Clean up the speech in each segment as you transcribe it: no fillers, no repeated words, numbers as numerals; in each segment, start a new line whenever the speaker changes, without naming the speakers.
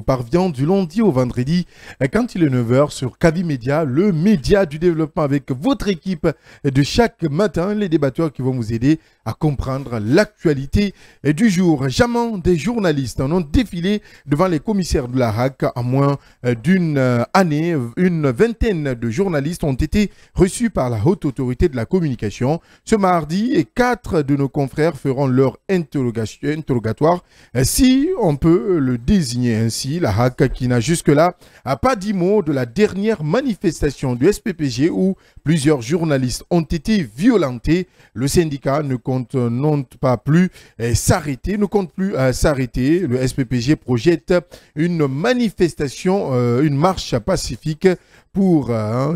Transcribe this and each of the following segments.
parvient du lundi au vendredi quand il est 9 h sur Kavi Média, le média du développement avec votre équipe de chaque matin, les débatteurs qui vont vous aider à comprendre l'actualité du jour. Jamais des journalistes en ont défilé devant les commissaires de la RAC en moins d'une année. Une vingtaine de journalistes ont été reçus par la Haute Autorité de la Communication. Ce mardi, 4 de nos confrères feront leur interrogatoire, si on peut le désigner ainsi. La RAC qui n'a jusque-là pas dit mot de la dernière manifestation du SPPG où plusieurs journalistes ont été violentés. Le syndicat ne compte plus s'arrêter. Le SPPG projette une manifestation, une marche pacifique pour,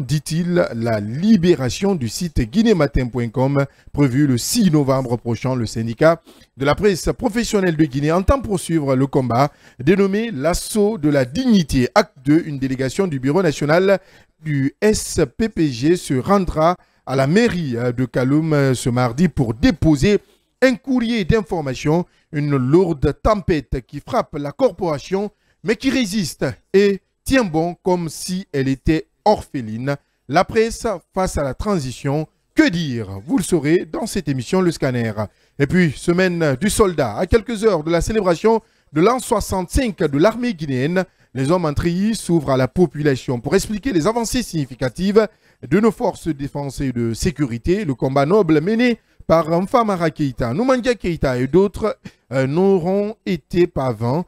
dit-il, la libération du site guinématin.com prévu le 6 novembre prochain. Le syndicat de la presse professionnelle de Guinée entend poursuivre le combat dénommé l'assaut de la dignité. Acte 2, une délégation du bureau national du SPPG se rendra à la mairie de Kaloum ce mardi pour déposer un courrier d'information, une lourde tempête qui frappe la corporation mais qui résiste et tient bon comme si elle était orpheline. La presse face à la transition, que dire? Vous le saurez dans cette émission Le Scanner. Et puis, semaine du soldat, à quelques heures de la célébration de l'an 65 de l'armée guinéenne, les hommes en treillis s'ouvrent à la population pour expliquer les avancées significatives de nos forces de défense et de sécurité, le combat noble mené par Mfamara Keïta, Noumandia Keïta et d'autres n'auront été pas vains.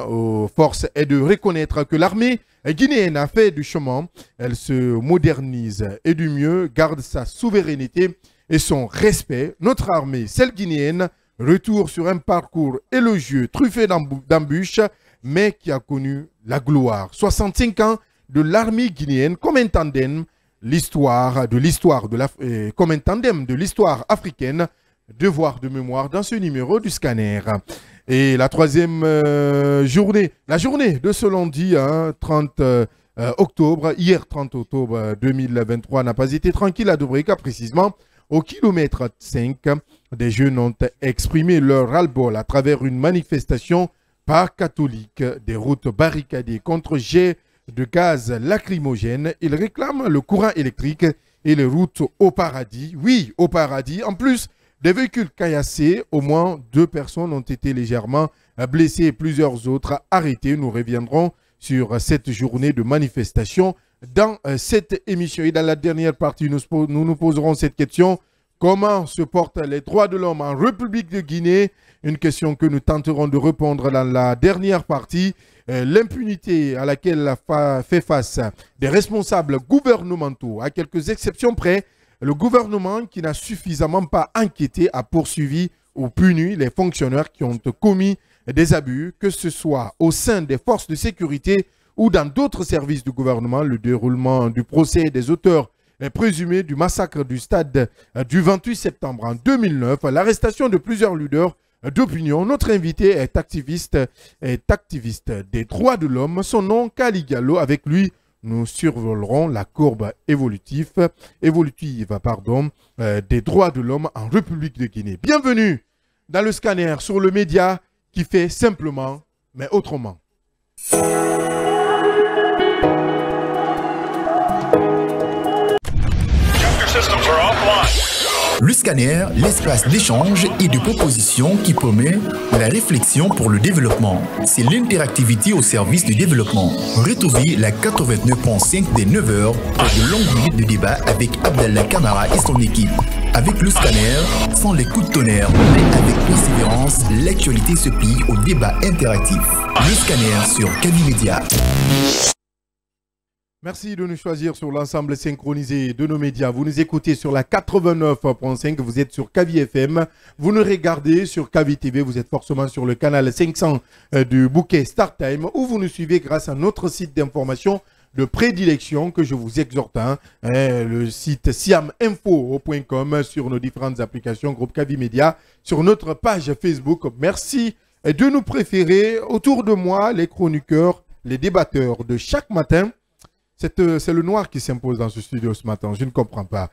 Aux forces est de reconnaître que l'armée guinéenne a fait du chemin, elle se modernise et du mieux garde sa souveraineté et son respect. Notre armée, celle guinéenne, retour sur un parcours élogieux, truffé d'embûches, mais qui a connu la gloire. 65 ans de l'armée guinéenne comme un tandem, comme un tandem de l'histoire africaine, devoir de mémoire dans ce numéro du Scanner. Et la troisième journée, la journée de ce lundi, 30 octobre, hier 30 octobre 2023, n'a pas été tranquille à Dobrika, précisément. Au kilomètre 5, des jeunes ont exprimé leur ras-le-bol à travers une manifestation par catholique, des routes barricadées contre jets de gaz lacrymogène. Ils réclament le courant électrique et les routes au paradis. Oui, au paradis. En plus des véhicules caillassés, au moins 2 personnes ont été légèrement blessées et plusieurs autres arrêtées. Nous reviendrons sur cette journée de manifestation dans cette émission. Et dans la dernière partie, nous poserons cette question. Comment se portent les droits de l'homme en République de Guinée? Une question que nous tenterons de répondre dans la dernière partie. L'impunité à laquelle fait face des responsables gouvernementaux, à quelques exceptions près, le gouvernement qui n'a suffisamment pas enquêté a poursuivi ou puni les fonctionnaires qui ont commis des abus, que ce soit au sein des forces de sécurité ou dans d'autres services du gouvernement. Le déroulement du procès des auteurs présumés du massacre du stade du 28 septembre en 2009, l'arrestation de plusieurs leaders d'opinion. Notre invité est activiste des droits de l'homme. Son nom, Kali Gallo. Avec lui, nous survolerons la courbe évolutive des droits de l'homme en République de Guinée. Bienvenue dans le Scanner sur le média qui fait simplement, mais autrement.
Le Scanner, l'espace d'échange et de propositions qui promet la réflexion pour le développement. C'est l'interactivité au service du développement. Retrouvez la 89.5 des 9h pour de longues minutes de débat avec Abdallah Kamara et son équipe. Avec le Scanner, sans les coups de tonnerre, mais avec persévérance, l'actualité se plie au débat interactif. Le Scanner sur Kavi Média.
Merci de nous choisir sur l'ensemble synchronisé de nos médias. Vous nous écoutez sur la 89.5, vous êtes sur Kavi FM. Vous nous regardez sur Kavi TV, vous êtes forcément sur le canal 500 du bouquet Start Time, ou vous nous suivez grâce à notre site d'information de prédilection que je vous exhorte, le site siaminfo.com, sur nos différentes applications, groupe Kavi Média, sur notre page Facebook. Merci de nous préférer. Autour de moi, les chroniqueurs, les débatteurs de chaque matin. C'est le noir qui s'impose dans ce studio ce matin, je ne comprends pas.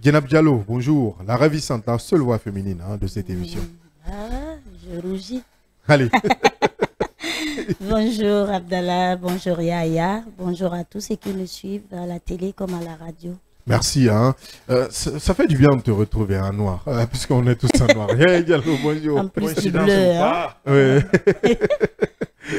Djenab Diallo, bonjour, la ravissante, la seule voix féminine de cette émission.
Ah, je rougis.
Allez.
Bonjour Abdallah, bonjour Yaya, bonjour à tous ceux qui nous suivent à la télé comme à la radio.
Merci. Hein. Ça fait du bien de te retrouver en noir, puisqu'on est tous en noir. Bonjour.
En plus, c'est bleu. Hein?
Oui.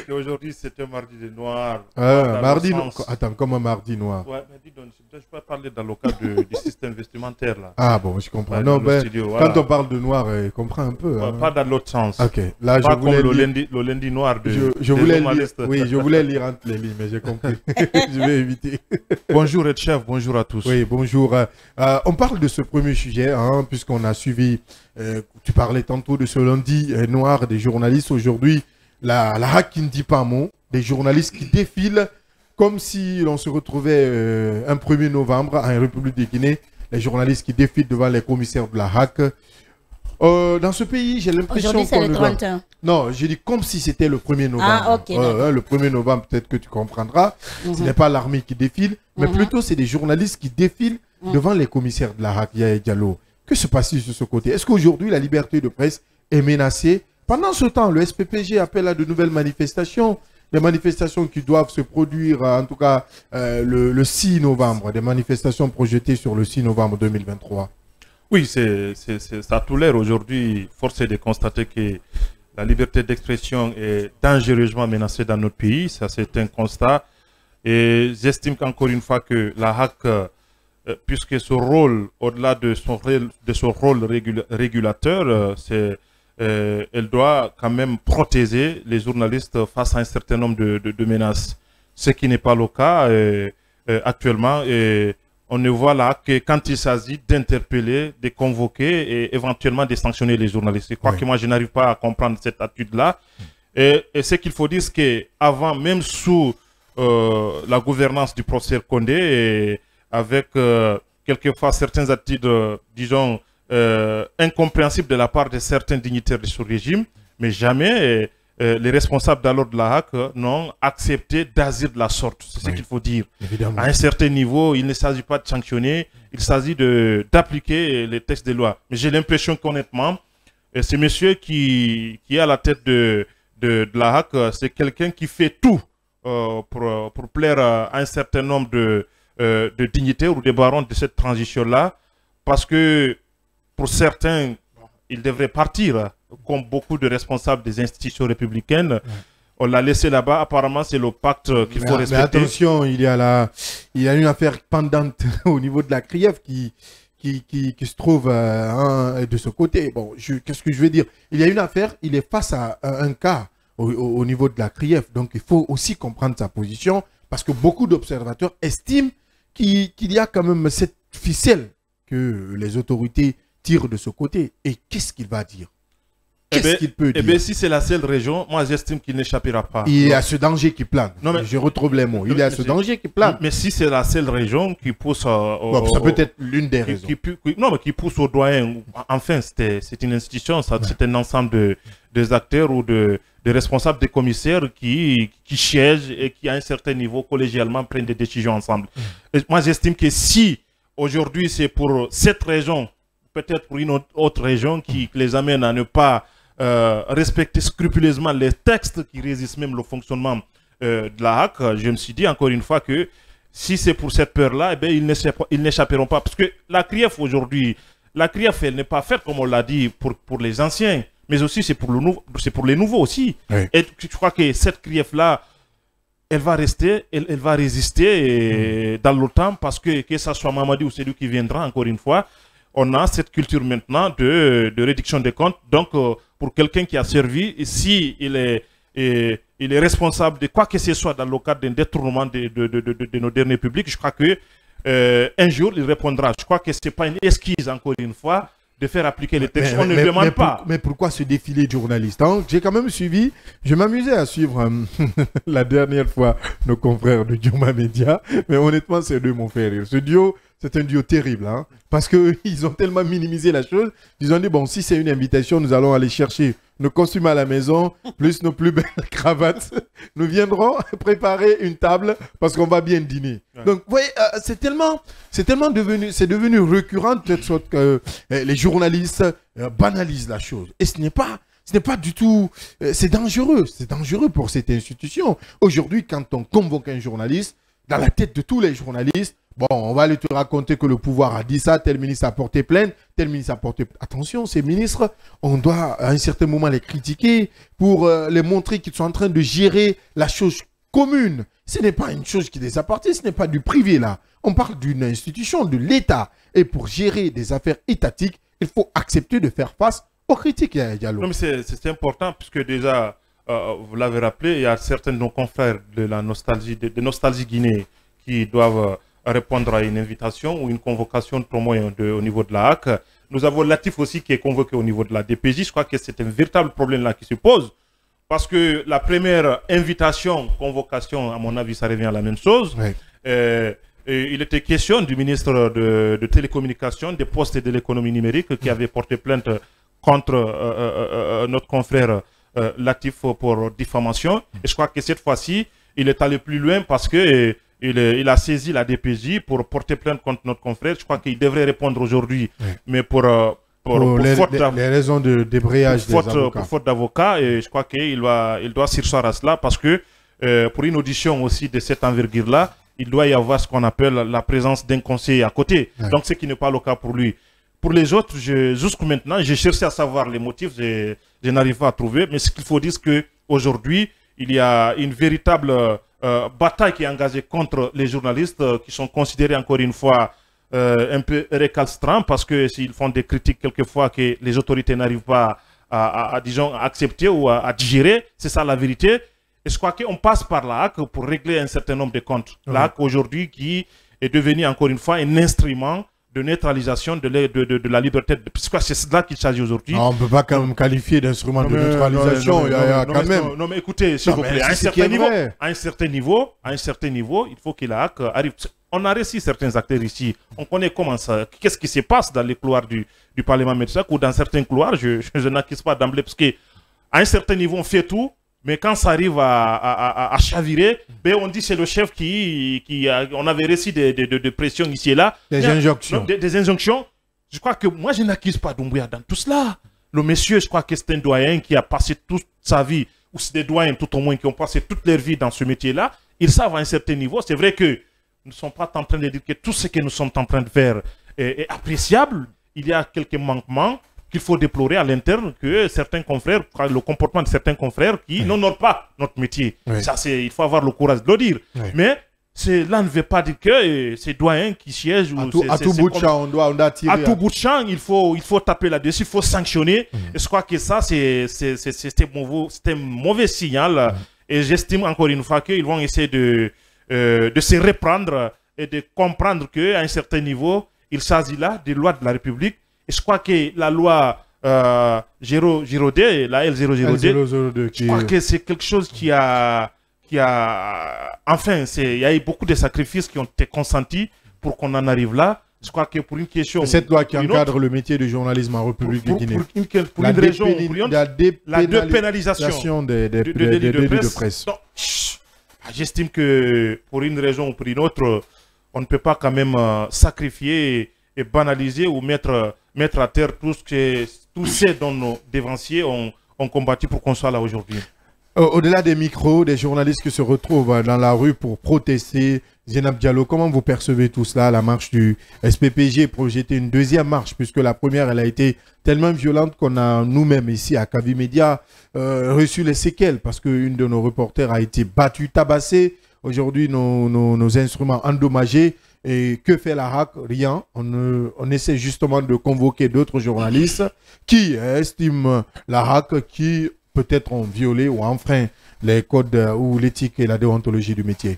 Aujourd'hui, c'est un mardi de noir.
Mardi noir. Attends, comme un mardi noir.
Ouais, mais dis donc, je peux parler dans le cadre du système vestimentaire là.
Ah bon, je comprends.
Ouais,
non, ben,
studio,
quand
voilà.
on parle de noir, comprends un peu. Hein.
Pas dans l'autre sens.
Ok, là
Pas
je voulais
comme
lire...
le lundi noir de
je
des
voulais lire...
journalistes.
Oui, je voulais lire entre les lignes, mais j'ai compris. Je vais éviter.
Bonjour Red Chef, bonjour à tous.
Oui, bonjour. On parle de ce premier sujet, hein, puisqu'on a suivi, tu parlais tantôt de ce lundi noir des journalistes. Aujourd'hui, la hack qui ne dit pas un mot, des journalistes qui défilent comme si l'on se retrouvait un 1er novembre en République de Guinée. Les journalistes qui défilent devant les commissaires de la hack. Dans ce pays, j'ai l'impression
Aujourd'hui, c'est le 31.
Non, j'ai dit comme si c'était le 1er novembre.
Ah, ok.
Le 1er novembre, peut-être que tu comprendras. Ce n'est pas l'armée qui défile, mais plutôt c'est des journalistes qui défilent devant les commissaires de la hack, Yaya Diallo. Que se passe-t-il sur ce côté? Est-ce qu'aujourd'hui, la liberté de presse est menacée? Pendant ce temps, le SPPG appelle à de nouvelles manifestations. Des manifestations qui doivent se produire, en tout cas, le 6 novembre. Des manifestations projetées sur le 6 novembre 2023.
Oui, ça a tout l'air aujourd'hui. Force est de constater que la liberté d'expression est dangereusement menacée dans notre pays. Ça, c'est un constat. Et j'estime qu'encore une fois que la hack, puisque ce rôle, au-delà de son rôle régulateur, elle doit quand même protéger les journalistes face à un certain nombre de menaces. Ce qui n'est pas le cas actuellement. Et on ne voit là que quand il s'agit d'interpeller, de convoquer et éventuellement de sanctionner les journalistes. Je crois que moi, je n'arrive pas à comprendre cette attitude-là. Et ce qu'il faut dire, c'est qu'avant, même sous la gouvernance du professeur Condé, et avec quelquefois certaines attitudes, disons, incompréhensibles de la part de certains dignitaires de ce régime, mais jamais les responsables d'alors de la hack n'ont accepté d'agir de la sorte. C'est ce qu'il faut dire. Évidemment. À un certain niveau, il ne s'agit pas de sanctionner, il s'agit d'appliquer les textes de loi. Mais j'ai l'impression qu'honnêtement, ce monsieur qui est à la tête de la hack, c'est quelqu'un qui fait tout pour plaire à un certain nombre de dignitaires ou de barons de cette transition-là, parce que pour certains, il devrait partir, comme beaucoup de responsables des institutions républicaines. On l'a laissé là-bas. Apparemment, c'est le pacte qu'il faut respecter.
Mais attention, il y a une affaire pendante au niveau de la CRIEF qui se trouve de ce côté. Bon, qu'est-ce que je veux dire? Il y a une affaire, il est face à un cas au niveau de la CRIEF. Donc, il faut aussi comprendre sa position, parce que beaucoup d'observateurs estiment qu'il y a quand même cette ficelle que les autorités tirent de ce côté. Et qu'est-ce qu'il va dire? Qu'est-ce qu'il peut dire?
Eh bien, si c'est la seule région, moi j'estime qu'il n'échappera pas.
Il y a ce danger qui plane.
Non, mais,
je retrouve les mots. Il y a ce danger qui plane.
Mais si c'est la seule région qui pousse...
ça peut être l'une des raisons.
Qui pousse au doyen. Enfin, c'est une institution, c'est un ensemble des acteurs ou de responsables, des commissaires qui siègent et qui, à un certain niveau, collégialement, prennent des décisions ensemble. Et moi, j'estime que si aujourd'hui c'est pour cette région, peut-être pour une autre région qui les amène à ne pas respecter scrupuleusement les textes qui résistent même le fonctionnement de la hack, je me suis dit encore une fois que si c'est pour cette peur-là, eh bien, ils n'échapperont pas. Parce que la CRIEF aujourd'hui, la CRIEF, elle n'est pas faite, comme on l'a dit, pour les anciens, mais aussi c'est pour les nouveaux aussi. Oui. Et je crois que cette CRIEF-là, elle va rester, elle va résister dans le temps, parce que ce soit Mamadi ou celui qui viendra, encore une fois, on a cette culture maintenant de réduction des comptes. Donc, pour quelqu'un qui a servi, si il est responsable de quoi que ce soit dans le cadre d'un détournement de nos derniers publics, je crois que un jour, il répondra. Je crois que ce n'est pas une esquisse, encore une fois, de faire appliquer les textes. On ne demande pas.
Mais pourquoi ce défilé de journalistes, hein? J'ai quand même suivi, je m'amusais à suivre la dernière fois nos confrères de Djuma Media, mais honnêtement, ces deux m'ont fait rire. Ce duo, c'est un duo terrible, hein, parce qu'ils ont tellement minimisé la chose. Ils ont dit, bon, si c'est une invitation, nous allons aller chercher nos costumes à la maison, plus nos plus belles cravates. Nous viendrons préparer une table parce qu'on va bien dîner. Ouais. Donc, vous voyez, c'est devenu récurrent, de toute sorte que les journalistes banalisent la chose. Et ce n'est pas Ce n'est pas du tout... c'est dangereux pour cette institution. Aujourd'hui, quand on convoque un journaliste, dans la tête de tous les journalistes, bon, on va aller te raconter que le pouvoir a dit ça, tel ministre a porté plainte, tel ministre a porté... Attention, ces ministres, on doit à un certain moment les critiquer pour les montrer qu'ils sont en train de gérer la chose commune. Ce n'est pas une chose qui les appartient, ce n'est pas du privé là. On parle d'une institution, de l'État. Et pour gérer des affaires étatiques, il faut accepter de faire face aux critiques.
Non, mais c'est important puisque déjà... vous l'avez rappelé, il y a certains de nos confrères de la Nostalgie, de Nostalgie Guinée qui doivent répondre à une invitation ou une convocation de témoins au niveau de la HAC. Nous avons Latif aussi qui est convoqué au niveau de la DPJ. Je crois que c'est un véritable problème là qui se pose parce que la première invitation, convocation, à mon avis, ça revient à la même chose.
Oui.
Il était question du ministre de Télécommunications, des Postes et de l'économie numérique qui avait porté plainte contre notre confrère Latif pour diffamation. Et je crois que cette fois-ci, il est allé plus loin parce que il a saisi la DPJ pour porter plainte contre notre confrère. Je crois qu'il devrait répondre aujourd'hui, mais pour
les raisons de débrayage des avocats.
Pour faute d'avocat, et je crois qu'il doit surseoir à cela parce que pour une audition aussi de cette envergure-là, il doit y avoir ce qu'on appelle la présence d'un conseiller à côté. Donc, ce qui n'est pas le cas pour lui. Pour les autres, jusqu'à maintenant, j'ai cherché à savoir les motifs, je n'arrive pas à trouver. Mais ce qu'il faut dire, c'est qu'aujourd'hui, il y a une véritable bataille qui est engagée contre les journalistes qui sont considérés encore une fois un peu récalcitrants parce que s'ils font des critiques quelquefois que les autorités n'arrivent pas disons, à accepter ou à digérer. C'est ça la vérité. Et je crois qu'on passe par la HAC pour régler un certain nombre de comptes. La HAC aujourd'hui qui est devenue encore une fois un instrument de neutralisation de la liberté. Puisque c'est de là qu'il s'agit aujourd'hui.
On ne peut pas quand même qualifier d'instrument de neutralisation.
Non, mais écoutez, s'il vous plaît, à un certain niveau, il faut que la HAC arrive. On a reçu certains acteurs ici. On connaît comment ça. Qu'est-ce qui se passe dans les couloirs du Parlement médiatique ou dans certains couloirs. Je n'accuse pas d'emblée parce qu'à un certain niveau, on fait tout. Mais quand ça arrive à chavirer, ben on dit c'est le chef on avait reçu des pressions ici et là.
Des injonctions.
Des injonctions. Je crois que moi, je n'accuse pas Doumbouya dans tout cela. Le monsieur, je crois que c'est un doyen qui a passé toute sa vie, ou c'est des doyens tout au moins qui ont passé toute leur vie dans ce métier-là. Ils savent à un certain niveau. C'est vrai que nous ne sommes pas en train de dire que tout ce que nous sommes en train de faire est appréciable. Il y a quelques manquements qu'il faut déplorer à l'interne, que certains confrères, le comportement de certains confrères qui n'honorent pas notre métier. Ça, il faut avoir le courage de le dire. Mais cela ne veut pas dire que ces doyens qui siègent...
À tout bout de champ, on doit tirer.
À tout bout de champ, il faut taper là-dessus, il faut sanctionner. Et je crois que ça, c'est un mauvais signal. Et j'estime encore une fois qu'ils vont essayer de se reprendre et de comprendre qu'à un certain niveau, il s'agit là des lois de la République. Et je crois que la loi Giraudet, la L002, je crois que c'est quelque chose enfin, il y a eu beaucoup de sacrifices qui ont été consentis pour qu'on en arrive là. Je crois que pour une question...
Cette loi qui encadre le métier de journalisme en République de Guinée.
Pour une raison ou pour une autre, la dépénalisation
des délits de presse.
J'estime que pour une raison ou pour une autre, on ne peut pas quand même sacrifier et banaliser ou mettre à terre tous ceux dont nos dévanciers ont combattu pour qu'on soit là aujourd'hui.
Au-delà des micros, des journalistes qui se retrouvent dans la rue pour protester, Zainab Diallo, comment vous percevez tout cela? La marche du SPPG projetait une deuxième marche, puisque la première, elle a été tellement violente qu'on a nous-mêmes ici à Kavi Média reçu les séquelles, parce qu'une de nos reporters a été battue, tabassée. Aujourd'hui, nos instruments endommagés. Et que fait la HAC? Rien. On essaie justement de convoquer d'autres journalistes qui estiment la HAC qui peut-être ont violé ou enfreint les codes ou l'éthique et la déontologie du métier.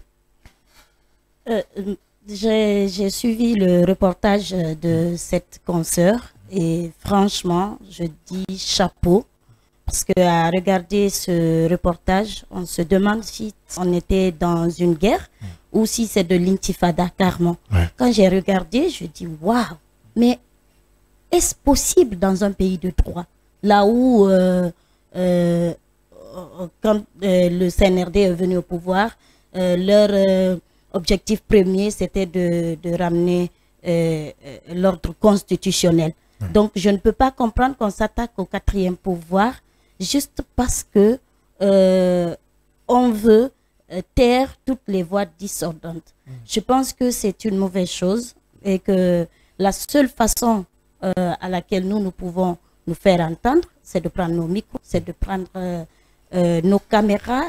J'ai suivi le reportage de cette consoeur et franchement, je dis chapeau. Parce qu'à regarder ce reportage, on se demande si on était dans une guerre ou si c'est de l'intifada carrément. Quand j'ai regardé, je dis waouh, mais est-ce possible dans un pays de droit, là où quand le CNRD est venu au pouvoir, leur objectif premier c'était de ramener l'ordre constitutionnel. Donc je ne peux pas comprendre qu'on s'attaque au quatrième pouvoir juste parce que on veut taire toutes les voix discordantes. Je pense que c'est une mauvaise chose et que la seule façon à laquelle nous pouvons nous faire entendre, c'est de prendre nos micros, c'est de prendre nos caméras,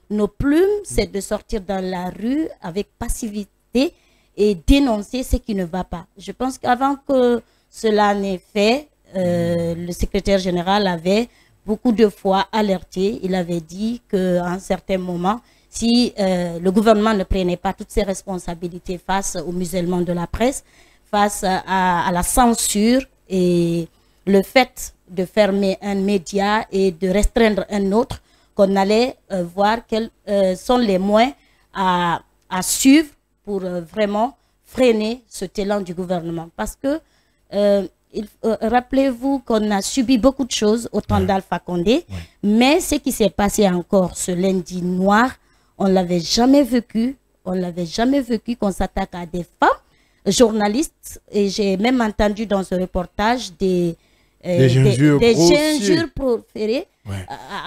nos plumes, c'est de sortir dans la rue avec passivité et dénoncer ce qui ne va pas. Je pense qu'avant que cela n'ait fait, le secrétaire général avait beaucoup de fois alerté. Il avait dit qu'à un certain moment, si le gouvernement ne prenait pas toutes ses responsabilités face au musellement de la presse, face à la censure et le fait de fermer un média et de restreindre un autre, qu'on allait voir quels sont les moyens à suivre pour vraiment freiner ce élan du gouvernement. Parce que rappelez-vous qu'on a subi beaucoup de choses au temps d'Alpha Condé, mais ce qui s'est passé encore ce lundi noir, on ne l'avait jamais vécu. On ne l'avait jamais vécu qu'on s'attaque à des femmes journalistes. Et j'ai même entendu dans ce reportage des injures proférées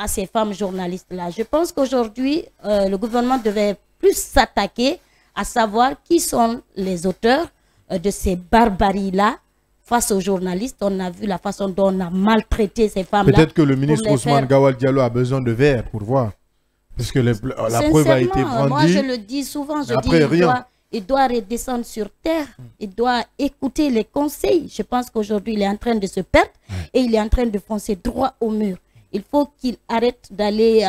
à ces femmes journalistes-là. Je pense qu'aujourd'hui, le gouvernement devait plus s'attaquer à savoir qui sont les auteurs de ces barbaries-là face aux journalistes. On a vu la façon dont on a maltraité ces femmes-là.
Peut-être que le ministre Ousmane Gawal Diallo a besoin de verre pour voir. Parce que la preuve a été brandie.
Moi, je le dis souvent, il doit redescendre sur terre. Il doit écouter les conseils. Je pense qu'aujourd'hui, il est en train de se perdre et il est en train de foncer droit au mur. Il faut qu'il arrête d'aller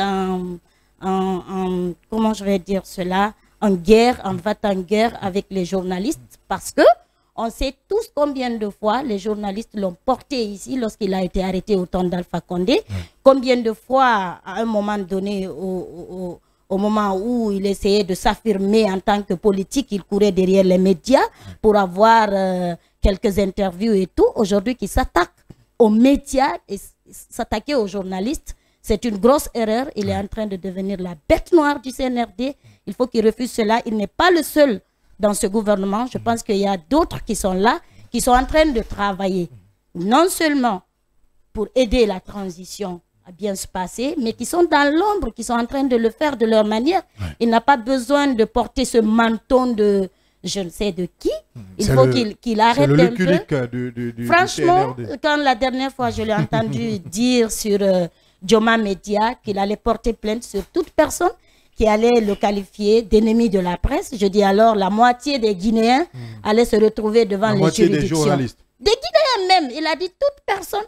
comment je vais dire cela, en guerre, en va-t-en-guerre avec les journalistes, parce que on sait tous combien de fois les journalistes l'ont porté ici lorsqu'il a été arrêté au temps d'Alpha Condé. Combien de fois, à un moment donné, au moment où il essayait de s'affirmer en tant que politique, il courait derrière les médias pour avoir quelques interviews et tout. Aujourd'hui, qu'il s'attaque aux médias et s'attaquer aux journalistes, c'est une grosse erreur. Il est en train de devenir la bête noire du CNRD. Il faut qu'il refuse cela. Il n'est pas le seul dans ce gouvernement. Je pense qu'il y a d'autres qui sont là, qui sont en train de travailler, non seulement pour aider la transition à bien se passer, mais qui sont dans l'ombre, qui sont en train de le faire de leur manière. Il n'a pas besoin de porter ce menton de je ne sais de qui. Il faut qu'il arrête un peu. Franchement, quand la dernière fois je l'ai entendu dire sur Joma Media qu'il allait porter plainte sur toute personne qui allait le qualifier d'ennemi de la presse. Je dis alors, la moitié des Guinéens allaient se retrouver devant les juridictions.
Des journalistes.
Des Guinéens même. Il a dit toute personne.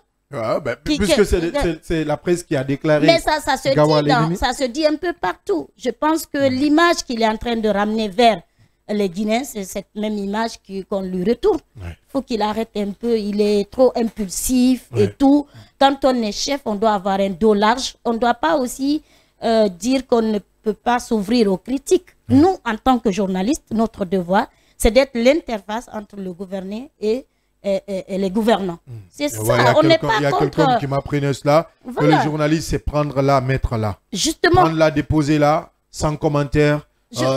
Puisque c'est la presse qui a déclaré.
Mais ça se dit un peu partout. Je pense que l'image qu'il est en train de ramener vers les Guinéens, c'est cette même image qu'on lui retourne. Il faut qu'il arrête un peu. Il est trop impulsif et tout. Quand on est chef, on doit avoir un dos large. On ne doit pas aussi dire qu'on ne peut pas s'ouvrir aux critiques. Nous, en tant que journalistes, notre devoir, c'est d'être l'interface entre le gouverné et les gouvernants. C'est ça, on n'est pas contre...
Il y a quelqu'un qui m'apprenait cela, que le journaliste, c'est prendre là, mettre là.
Justement.
Prendre là, déposer là, sans commentaire,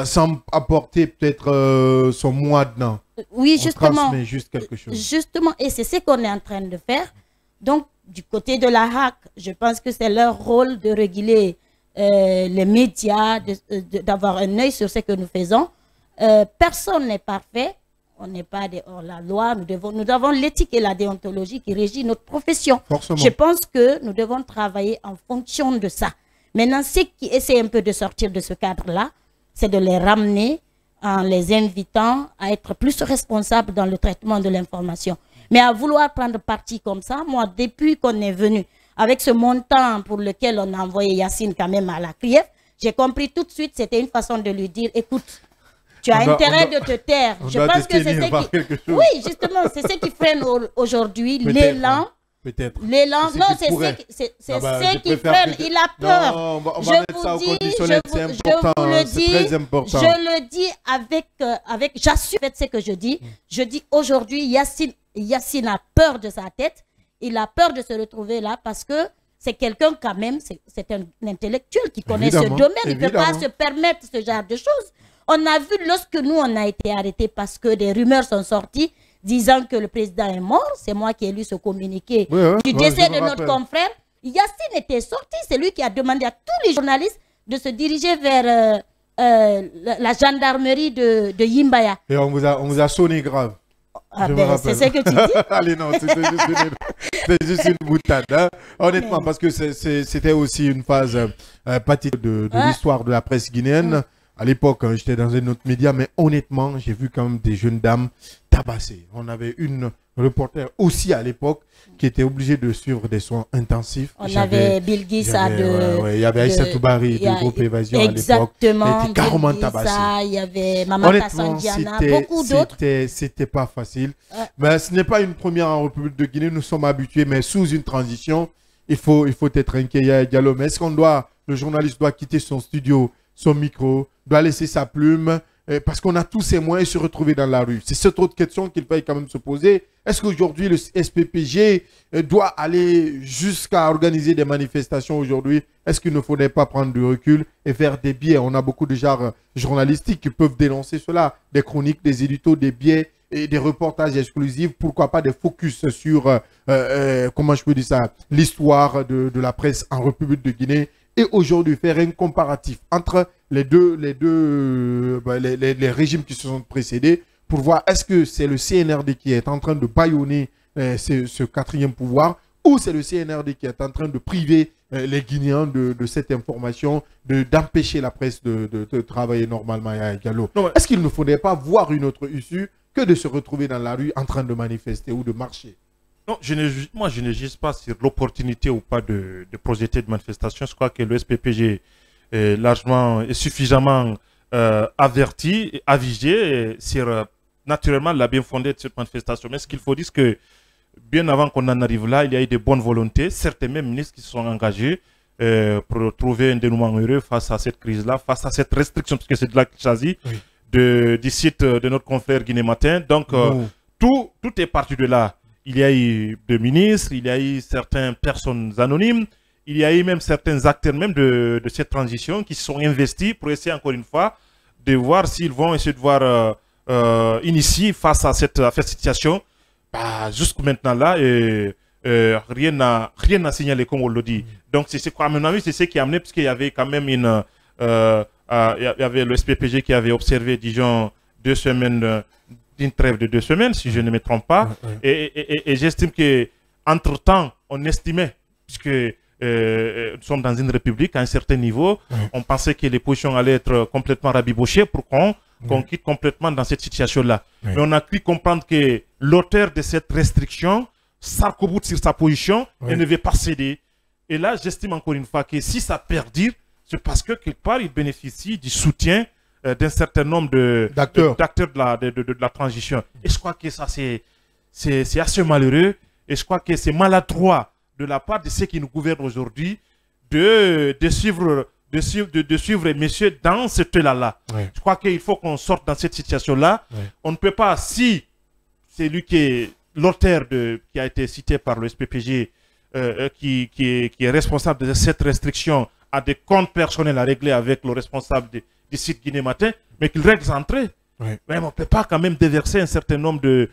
sans apporter peut-être son moi dedans.
Oui, justement.
On transmet juste quelque chose.
Justement, et c'est ce qu'on est en train de faire. Donc, du côté de la HAC, je pense que c'est leur rôle de réguler les médias, d'avoir un œil sur ce que nous faisons. Personne n'est parfait. On n'est pas hors la loi. Nous avons l'éthique et la déontologie qui régit notre profession.
Forcément.
Je pense que nous devons travailler en fonction de ça. Maintenant, ceux qui essaient un peu de sortir de ce cadre-là, c'est de les ramener en les invitant à être plus responsables dans le traitement de l'information. Mais à vouloir prendre parti comme ça, moi, depuis qu'on est venu avec ce montant pour lequel on a envoyé Yacine quand même à la CRIEF, j'ai compris tout de suite, c'était une façon de lui dire, écoute, tu as intérêt de te taire. Je pense que c'est ce qui... Oui, justement, c'est ce qui freine aujourd'hui l'élan.
Peut-être.
L'élan, non, c'est ce qui freine. Il a peur.
Non, on va mettre ça au conditionnel, c'est important. C'est très important.
Je le dis avec j'assume ce que je dis. Je dis aujourd'hui, Yacine a peur de sa tête. Il a peur de se retrouver là parce que c'est quelqu'un quand même, c'est un intellectuel qui connaît ce domaine. Il ne peut pas se permettre ce genre de choses. On a vu lorsque nous, on a été arrêtés parce que des rumeurs sont sorties disant que le président est mort. C'est moi qui ai lu ce communiqué du décès de notre confrère. Yacine était sorti, c'est lui qui a demandé à tous les journalistes de se diriger vers la gendarmerie de Yimbaya.
Et on vous a sonné grave.
Ah ben, c'est ce que tu dis.
Allez, non, c'était juste une boutade. Hein. Honnêtement, parce que c'était aussi une phase pathétique de l'histoire de la presse guinéenne. À l'époque, j'étais dans un autre média, mais honnêtement, j'ai vu quand même des jeunes dames tabassées. On avait une reporter aussi à l'époque qui était obligée de suivre des soins intensifs.
On avait Bilgis
il y avait Aïssa Toubari du groupe Évasion à l'époque.
Exactement.
Elle était carrément tabassée.
Il y avait Maman Sandiana, beaucoup d'autres.
C'était pas facile. Mais ce n'est pas une première en République de Guinée. Nous sommes habitués, mais sous une transition, il faut être inquiet, Diallo. Mais est-ce le journaliste doit quitter son studio, son micro, doit laisser sa plume, parce qu'on a tous ces moyens de se retrouver dans la rue? C'est cette autre question qu'il faille quand même se poser. Est-ce qu'aujourd'hui, le SPPG doit aller jusqu'à organiser des manifestations aujourd'hui? Est-ce qu'il ne faudrait pas prendre du recul et faire des biais? On a beaucoup de genres journalistiques qui peuvent dénoncer cela. Des chroniques, des éditos, des biais et des reportages exclusifs. Pourquoi pas des focus sur, comment je peux dire ça, l'histoire de la presse en République de Guinée. Et aujourd'hui, faire un comparatif entre les régimes qui se sont précédés pour voir est-ce que c'est le CNRD qui est en train de bâillonner ce quatrième pouvoir ou c'est le CNRD qui est en train de priver les Guinéens de cette information, d'empêcher la presse de travailler normalement à Gallo. Est-ce qu'il ne faudrait pas voir une autre issue que de se retrouver dans la rue en train de manifester ou de marcher?
Non, moi, je ne juge pas sur l'opportunité ou pas de projeter de manifestation. Je crois que le SPPG est largement et suffisamment averti et avisé sur naturellement la bien fondée de cette manifestation. Mais ce qu'il faut dire, c'est que bien avant qu'on en arrive là, il y a eu de bonnes volontés. Certains même ministres qui se sont engagés pour trouver un dénouement heureux face à cette crise-là, face à cette restriction, parce que c'est de là qu'il s'agit, du site de notre confrère Guinée Matin. Donc, tout est parti de là. Il y a eu des ministres, il y a eu certaines personnes anonymes, il y a eu même certains acteurs même de cette transition qui se sont investis pour essayer encore une fois de voir s'ils vont essayer de voir initier face à cette situation. Bah, jusqu'à maintenant là, rien n'a signalé comme on le dit. Donc c'est quoi, à mon avis, c'est ce qui a amené, parce qu'il y avait quand même il y avait le SPPG qui avait observé, disons, 2 semaines d'une trêve de 2 semaines, si je ne me trompe pas. Et j'estime qu'entre-temps, on estimait, puisque nous sommes dans une république à un certain niveau, on pensait que les positions allaient être complètement rabibochées pour qu'on quitte complètement dans cette situation-là. Mais on a cru comprendre que l'auteur de cette restriction s'arc-boute sur sa position et ne veut pas céder. Et là, j'estime encore une fois que si ça perdure, c'est parce que quelque part, il bénéficie du soutien d'un certain nombre d'acteurs de la transition. Et je crois que ça, c'est assez malheureux. Et je crois que c'est maladroit de la part de ceux qui nous gouvernent aujourd'hui de suivre messieurs dans ce là. Je crois qu'il faut qu'on sorte dans cette situation-là. On ne peut pas, si c'est lui qui est l'auteur qui a été cité par le SPPG, qui est responsable de cette restriction, a des comptes personnels à régler avec le responsable du site Guinée Matin, mais qu'il règle sa entrée. Mais on ne peut pas quand même déverser un certain nombre de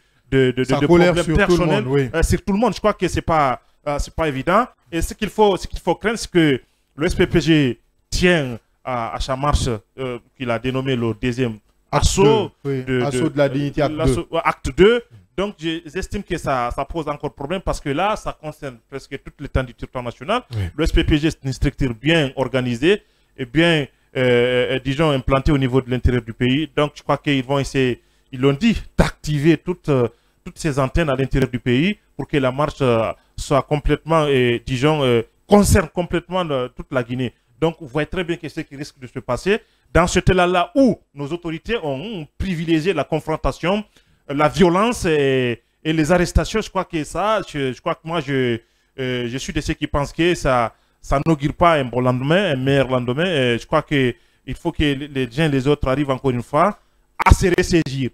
problèmes personnels sur tout le monde. Je crois que c'est pas évident. Et ce qu'il faut craindre, c'est que le SPPG tient à sa marche qu'il a dénommé le deuxième assaut
de la dignité
acte 2. Donc, j'estime que ça pose encore problème parce que là, ça concerne presque toute l'étendue du territoire national. Le SPPG, c'est une structure bien organisée et bien, disons, implantée au niveau de l'intérieur du pays. Donc, je crois qu'ils vont essayer, ils l'ont dit, d'activer toutes ces antennes à l'intérieur du pays pour que la marche soit complètement, disons, concerne complètement toute la Guinée. Donc, vous voyez très bien que ce qui risque de se passer dans ce là où nos autorités ont privilégié la confrontation, la violence et les arrestations. Je crois que ça, je crois que moi, je suis de ceux qui pensent que ça n'augure pas un bon lendemain, un meilleur lendemain. Et je crois qu'il faut que les uns et les autres arrivent encore une fois à se ressaisir.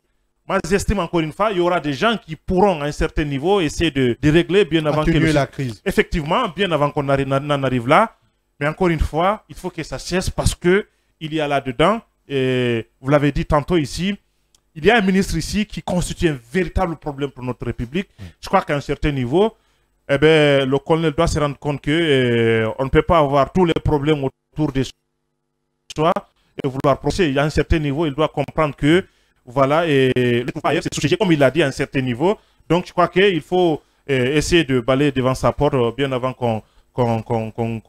Moi, j'estime encore une fois, il y aura des gens qui pourront à un certain niveau essayer de régler bien avant que
la crise.
Effectivement, bien avant qu'on n'en arrive là. Mais encore une fois, il faut que ça cesse parce que il y a là-dedans, et vous l'avez dit tantôt ici, il y a un ministre ici qui constitue un véritable problème pour notre République. Je crois qu'à un certain niveau, eh ben, le colonel doit se rendre compte que on ne peut pas avoir tous les problèmes autour de soi et vouloir procéder. Il y a un certain niveau, il doit comprendre que, voilà, et c'est sujet, comme il l'a dit, à un certain niveau. Donc, je crois qu'il faut essayer de balayer devant sa porte bien avant qu'on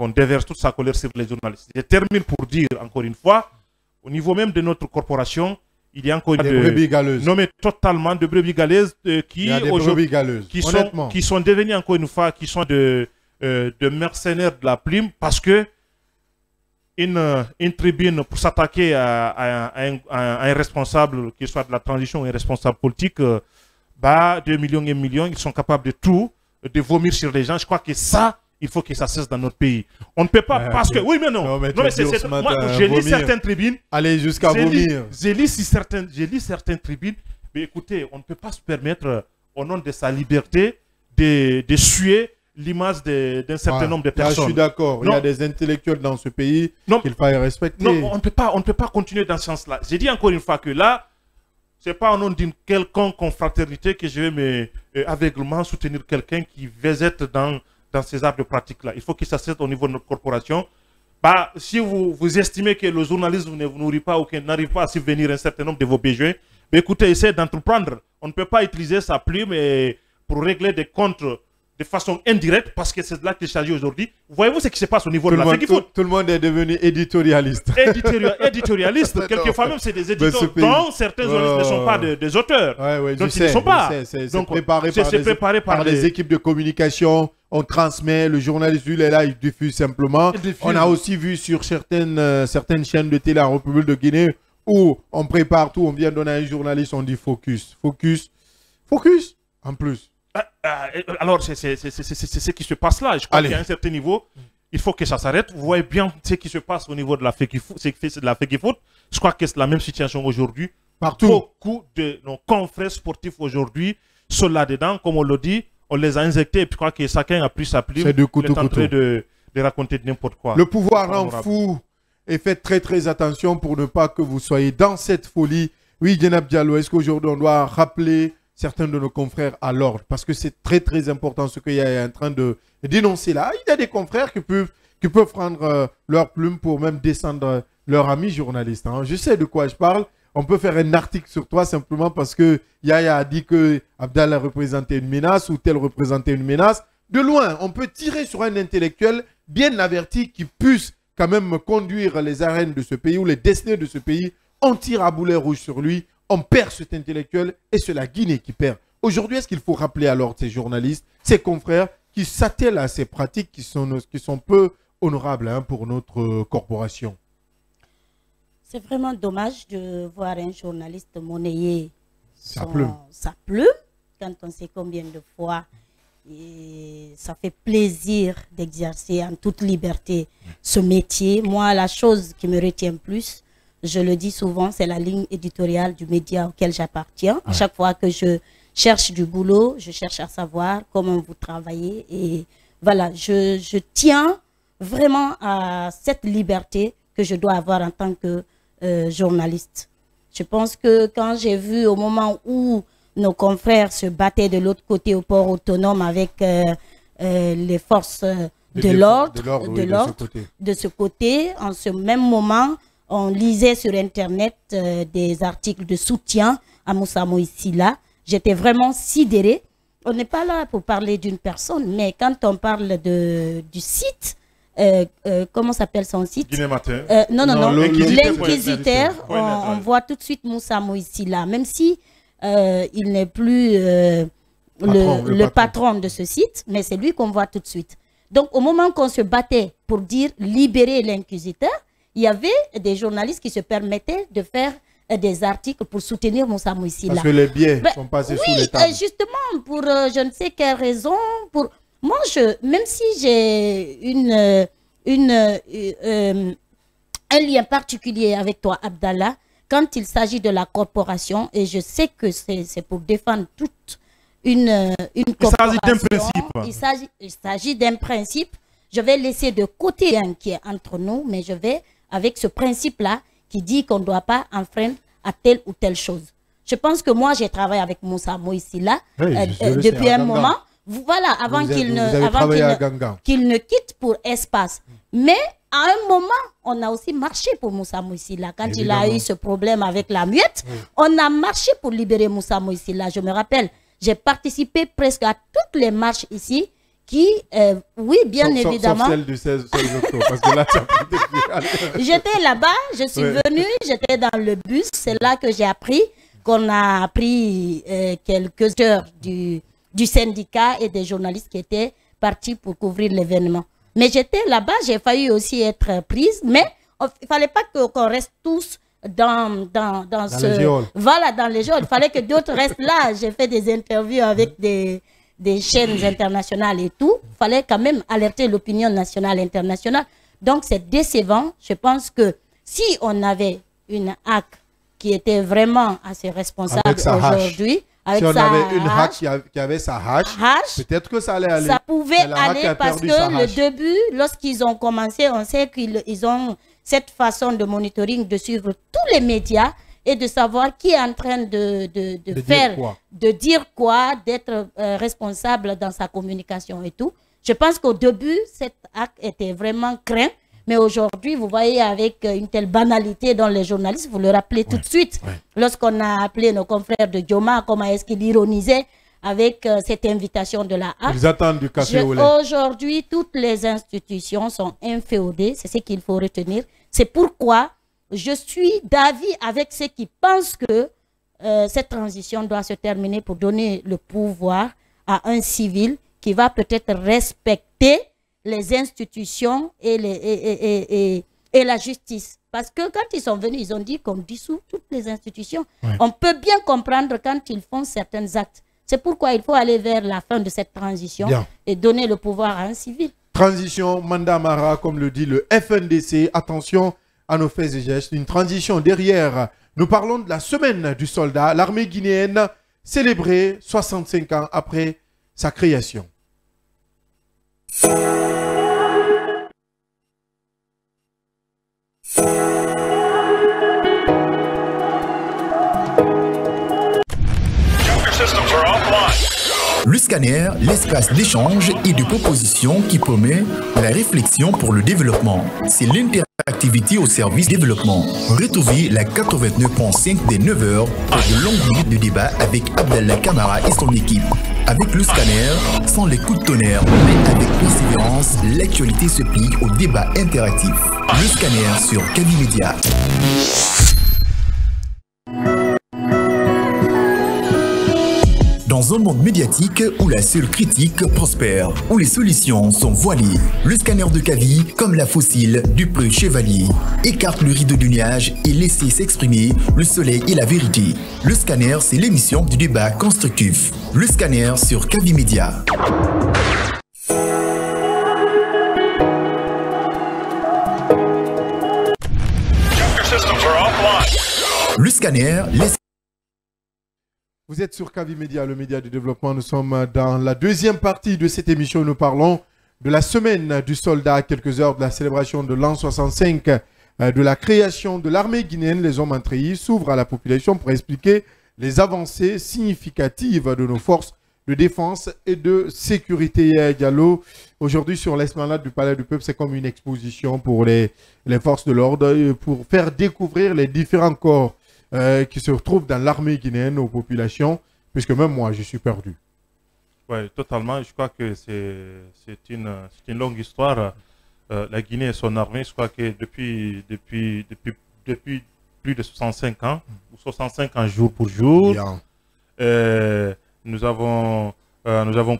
déverse toute sa colère sur les journalistes. Je termine pour dire, encore une fois, au niveau même de notre corporation, il y a encore
des brebis galeuses.
Nommé totalement de brebis galeuses qui sont devenus, encore une fois, qui sont de mercenaires de la plume parce que une tribune pour s'attaquer à un responsable, qu'il soit de la transition ou un responsable politique, 2 millions et 1 million, ils sont capables de tout, de vomir sur les gens. Je crois que ça, il faut que ça cesse dans notre pays. On ne peut pas parce que... Oui, mais non.
Non, mais
moi, j'ai lu certaines tribunes.
Allez jusqu'à vomir.
J'ai lu certaines tribunes. Mais écoutez, on ne peut pas se permettre, au nom de sa liberté, de suer l'image d'un certain nombre de personnes.
Là, je suis d'accord. Il y a des intellectuels dans ce pays qu'il faille respecter.
Non, on ne peut pas continuer dans ce sens-là. J'ai dit encore une fois que là, ce n'est pas au nom d'une quelconque confraternité que je vais aveuglément soutenir quelqu'un qui veut être dans ces arts de pratique-là. Il faut que ça cesse au niveau de notre corporation. Si vous estimez que le journalisme ne vous nourrit pas ou qu'il n'arrive pas à subvenir un certain nombre de vos besoins, écoutez, essayez d'entreprendre. On ne peut pas utiliser sa plume pour régler des comptes de façon indirecte, parce que c'est de là qu'il s'agit aujourd'hui. Voyez-vous ce qui se passe au niveau de la FECIFOOT?
Tout le monde est devenu éditorialiste.
Éditorialiste. Quelquefois même, c'est des éditeurs dont certains journalistes ne sont pas des auteurs.
Donc, ils ne sont pas. C'est préparé par des équipes de communication. On transmet, le journaliste, lui, il est là, il diffuse simplement. On a aussi vu sur certaines chaînes de télé en République de Guinée où on prépare tout, on vient donner à un journaliste, on dit focus, focus, focus, en plus.
Alors, c'est ce qui se passe là. Je crois qu'à un certain niveau, il faut que ça s'arrête. Vous voyez bien ce qui se passe au niveau de la FECIFOOT. Je crois que c'est la même situation aujourd'hui.
Partout.
Beaucoup de nos confrères sportifs aujourd'hui sont là-dedans. Comme on le dit, on les a injectés et puis je crois que chacun a pris sa plume.
C'est de couteau.
Il est en train de raconter n'importe quoi.
Le pouvoir rend fou. Et faites très très attention pour ne pas que vous soyez dans cette folie. Oui, Djenab Diallo, est-ce qu'aujourd'hui on doit rappeler certains de nos confrères à l'ordre? Parce que c'est très très important ce qu'il y a en train de dénoncer là. Il y a des confrères qui peuvent prendre leur plume pour même descendre leur ami journaliste. Hein. Je sais de quoi je parle. On peut faire un article sur toi simplement parce que Yaya a dit que Abdallah représentait une menace ou tel représentait une menace. De loin, on peut tirer sur un intellectuel bien averti qui puisse quand même conduire les arènes de ce pays ou les destinées de ce pays. On tire à boulet rouge sur lui, on perd cet intellectuel et c'est la Guinée qui perd. Aujourd'hui, est-ce qu'il faut rappeler alors ces journalistes, ces confrères qui s'attellent à ces pratiques qui sont peu honorables pour notre corporation?
C'est vraiment dommage de voir un journaliste monnayer sa plume quand on sait combien de fois et ça fait plaisir d'exercer en toute liberté ce métier. Moi, la chose qui me retient plus, je le dis souvent, c'est la ligne éditoriale du média auquel j'appartiens. À chaque fois que je cherche du boulot, je cherche à savoir comment vous travaillez. Et voilà, je tiens vraiment à cette liberté que je dois avoir en tant que journaliste. Je pense que quand j'ai vu au moment où nos confrères se battaient de l'autre côté au port autonome avec les forces de l'ordre, de ce côté, en ce même moment, on lisait sur Internet des articles de soutien à Moussa Moïsila. J'étais vraiment sidérée. On n'est pas là pour parler d'une personne, mais quand on parle du site, comment s'appelle son site?
Guinée Matin.
Non, l'Inquisiteur. On voit tout de suite Moussa Moïsila, même si il n'est plus le patron de ce site, mais c'est lui qu'on voit tout de suite. Donc, au moment qu'on se battait pour dire libérer l'Inquisiteur, il y avait des journalistes qui se permettaient de faire des articles pour soutenir Moussa Moïsila.
Parce que les biais sont passés sous les tables.
Justement, pour je ne sais quelle raison. Moi, même si j'ai un lien particulier avec toi, Abdallah, quand il s'agit de la corporation, et je sais que c'est pour défendre toute une corporation. Il s'agit d'un principe. Je vais laisser de côté un qui est entre nous, mais je vais avec ce principe-là qui dit qu'on ne doit pas enfreindre à telle ou telle chose. Je pense que moi, j'ai travaillé avec Moussa Moïsila depuis un moment. Voilà, avant qu'il
ne,
ne quitte pour Espace. Mais à un moment, on a aussi marché pour Moussa Mouissila. Quand il a eu ce problème avec la muette, on a marché pour libérer Moussa Mouissila. Je me rappelle, j'ai participé presque à toutes les marches ici qui, oui, bien évidemment.
Sauf celle du 16 octobre, parce que là,
j'étais là-bas, je suis venue, j'étais dans le bus. C'est là que j'ai appris qu'on a pris quelques heures du syndicat et des journalistes qui étaient partis pour couvrir l'événement. Mais j'étais là-bas, j'ai failli aussi être prise, mais il ne fallait pas qu'on reste tous dans ce... Voilà, dans les geôles. Il fallait que d'autres restent là. J'ai fait des interviews avec des chaînes internationales et tout. Il fallait quand même alerter l'opinion nationale et internationale. Donc, c'est décevant. Je pense que si on avait une HAC qui était vraiment assez responsable aujourd'hui,
si on avait une HAC qui avait sa hache, peut-être que ça allait aller.
Ça pouvait aller parce que le début, lorsqu'ils ont commencé, on sait qu'ils ont cette façon de monitoring, de suivre tous les médias et de savoir qui est en train de dire quoi, d'être responsable dans sa communication et tout. Je pense qu'au début, cette HAC était vraiment crainte. Mais aujourd'hui, vous voyez, avec une telle banalité dans les journalistes, vous le rappelez tout de suite. Lorsqu'on a appelé nos confrères de Dioma, comment est-ce qu'ils ironisaient avec cette invitation de la HAC.
Ils attendent du café au lait.
Aujourd'hui, toutes les institutions sont inféodées. C'est ce qu'il faut retenir. C'est pourquoi je suis d'avis avec ceux qui pensent que cette transition doit se terminer pour donner le pouvoir à un civil qui va peut-être respecter les institutions et la justice. Parce que quand ils sont venus, ils ont dit qu'on dissout toutes les institutions. On peut bien comprendre quand ils font certains actes. C'est pourquoi il faut aller vers la fin de cette transition et donner le pouvoir à un civil.
Transition, mandat Mara, comme le dit le FNDC. Attention à nos faits et gestes. Une transition derrière. Nous parlons de la semaine du soldat. L'armée guinéenne célébrée 65 ans après sa création.
Le scanner, l'espace d'échange et de propositions qui promet la réflexion pour le développement. C'est l'interactivité au service développement. Retrouvez la 89.5 des 9h pour de longues minutes de débat avec Abdallah Kamara et son équipe. Avec le scanner, sans les coups de tonnerre, mais avec persévérance, l'actualité se plie au débat interactif. Le scanner sur Kaby Média. Dans un monde médiatique où la seule critique prospère, où les solutions sont voilées, le scanner de Kaby, comme la fossile du preux chevalier, écarte le rideau du nuage et laisse s'exprimer le soleil et la vérité. Le scanner, c'est l'émission du débat constructif. Le scanner sur Kaby Média. Le scanner,
Vous êtes sur Kaby Média, le média du développement. Nous sommes dans la deuxième partie de cette émission. Nous parlons de la semaine du soldat à quelques heures de la célébration de l'an 65 de la création de l'armée guinéenne. Les hommes en treillis s'ouvrent à la population pour expliquer les avancées significatives de nos forces de défense et de sécurité. Diallo, aujourd'hui sur l'esplanade du Palais du Peuple, c'est comme une exposition pour les forces de l'ordre, pour faire découvrir les différents corps qui se retrouvent dans l'armée guinéenne aux populations, puisque même moi, je suis perdu.
Oui, totalement. Je crois que c'est une longue histoire. La Guinée et son armée, je crois que depuis plus de 65 ans, ou 65 ans jour pour jour, nous avons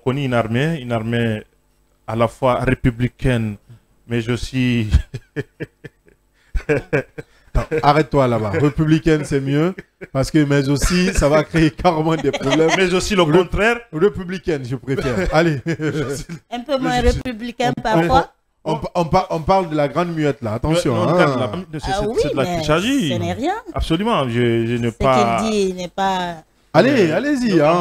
connu une armée à la fois républicaine, mais aussi...
Arrête-toi là-bas. Républicaine, c'est mieux. Parce que, mais aussi, ça va créer carrément des problèmes.
Mais aussi le contraire.
Républicaine, je préfère. Allez.
Un peu moins républicain parfois.
On parle de la grande muette là. Attention.
C'est de la trichagie.
Ce n'est rien.
Absolument. Je n'ai pas.
Ce qu'il dit n'est pas.
Allez, allez-y.
À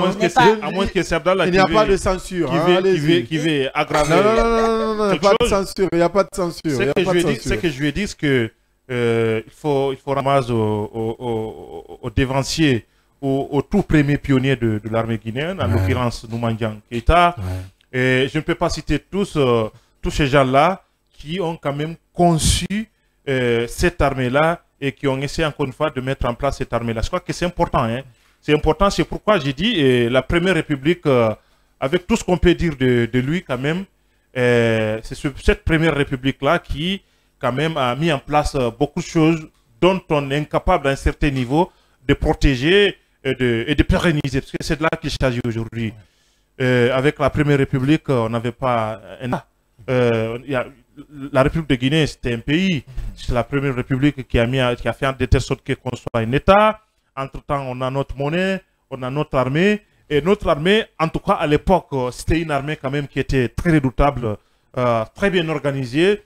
moins que c'est Abdallah.
Il n'y a pas de censure.
Qui veut aggraver.
Non, il n'y a pas de censure. Il n'y a pas de censure.
Ce que je veux dire, c'est que il faut ramasser aux dévanciers, au tout premier pionnier de l'armée guinéenne, en l'occurrence Noumandiang Keïta. Et je ne peux pas citer tous ces gens-là qui ont quand même conçu cette armée-là et qui ont essayé encore une fois de mettre en place cette armée-là. Je crois que c'est important. Hein. C'est important, c'est pourquoi j'ai dit la Première République, avec tout ce qu'on peut dire de lui quand même, c'est cette Première République-là qui quand même a mis en place beaucoup de choses dont on est incapable à un certain niveau de protéger et de pérenniser. Parce que c'est de là qu'il s'agit aujourd'hui. Avec la Première République, on n'avait pas la République de Guinée, c'était un pays. C'est la Première République qui a fait de telle sorte qu'on soit un État. Entre-temps, on a notre monnaie, on a notre armée. Et notre armée, en tout cas à l'époque, c'était une armée quand même qui était très redoutable, très bien organisée,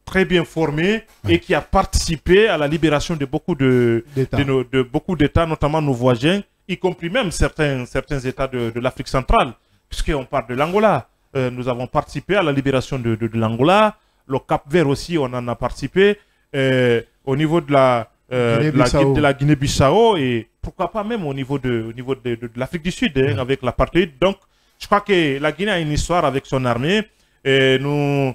très bien formée et qui a participé à la libération de beaucoup d'États, notamment nos voisins, y compris même certains États de l'Afrique centrale, puisqu'on parle de l'Angola. Nous avons participé à la libération de l'Angola. Le Cap-Vert aussi, on en a participé. Au niveau de la Guinée-Bissau et pourquoi pas même au niveau de l'Afrique du Sud, hein, avec l'apartheid. Donc, je crois que la Guinée a une histoire avec son armée. Et nous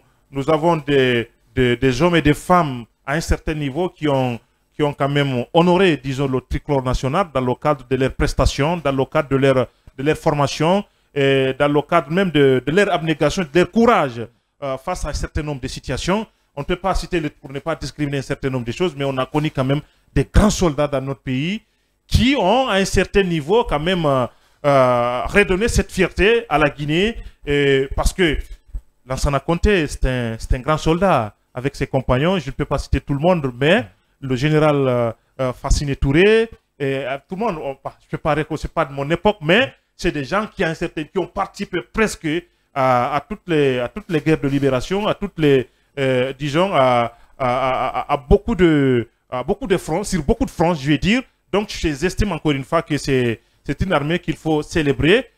avons des hommes et des femmes à un certain niveau qui ont quand même honoré, disons, le tricolore national dans le cadre de leurs prestations, dans le cadre de leur formation, et dans le cadre même de leur abnégation, de leur courage face à un certain nombre de situations. On ne peut pas citer, pour ne pas discriminer un certain nombre de choses, mais on a connu quand même des grands soldats dans notre pays qui ont, à un certain niveau, quand même redonné cette fierté à la Guinée, parce que Lansana Conté, c'est un grand soldat avec ses compagnons. Je ne peux pas citer tout le monde, mais le général Fassine Touré, et tout le monde, je peux pas dire que ce n'est pas de mon époque, mais c'est des gens qui ont participé presque à toutes les guerres de libération, à toutes les, disons, à beaucoup de fronts, sur beaucoup de fronts, je vais dire. Donc, j'estime encore une fois que c'est une armée qu'il faut célébrer.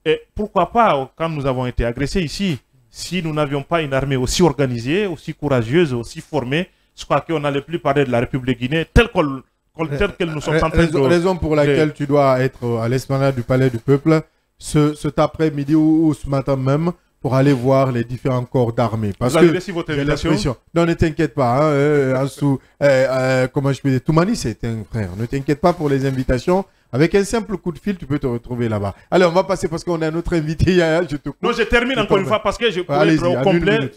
Et pourquoi pas, quand nous avons été agressés ici, si nous n'avions pas une armée aussi organisée, aussi courageuse, aussi formée, je crois qu'on n'allait plus parler de la République de Guinée telle qu'elle nous sommes en train de...
Raison pour laquelle tu dois être à l'esplanade du Palais du Peuple cet après-midi ou ce matin même pour aller voir les différents corps d'armée.
Vous avez reçu votre invitation?
Non, ne t'inquiète pas. Hein, comment je peux dire, Toumani, c'est un frère. Ne t'inquiète pas pour les invitations. Avec un simple coup de fil, tu peux te retrouver là-bas. Allez, on va passer parce qu'on a un autre invité.
Non, je termine encore une fois parce que je pourrais être au complet.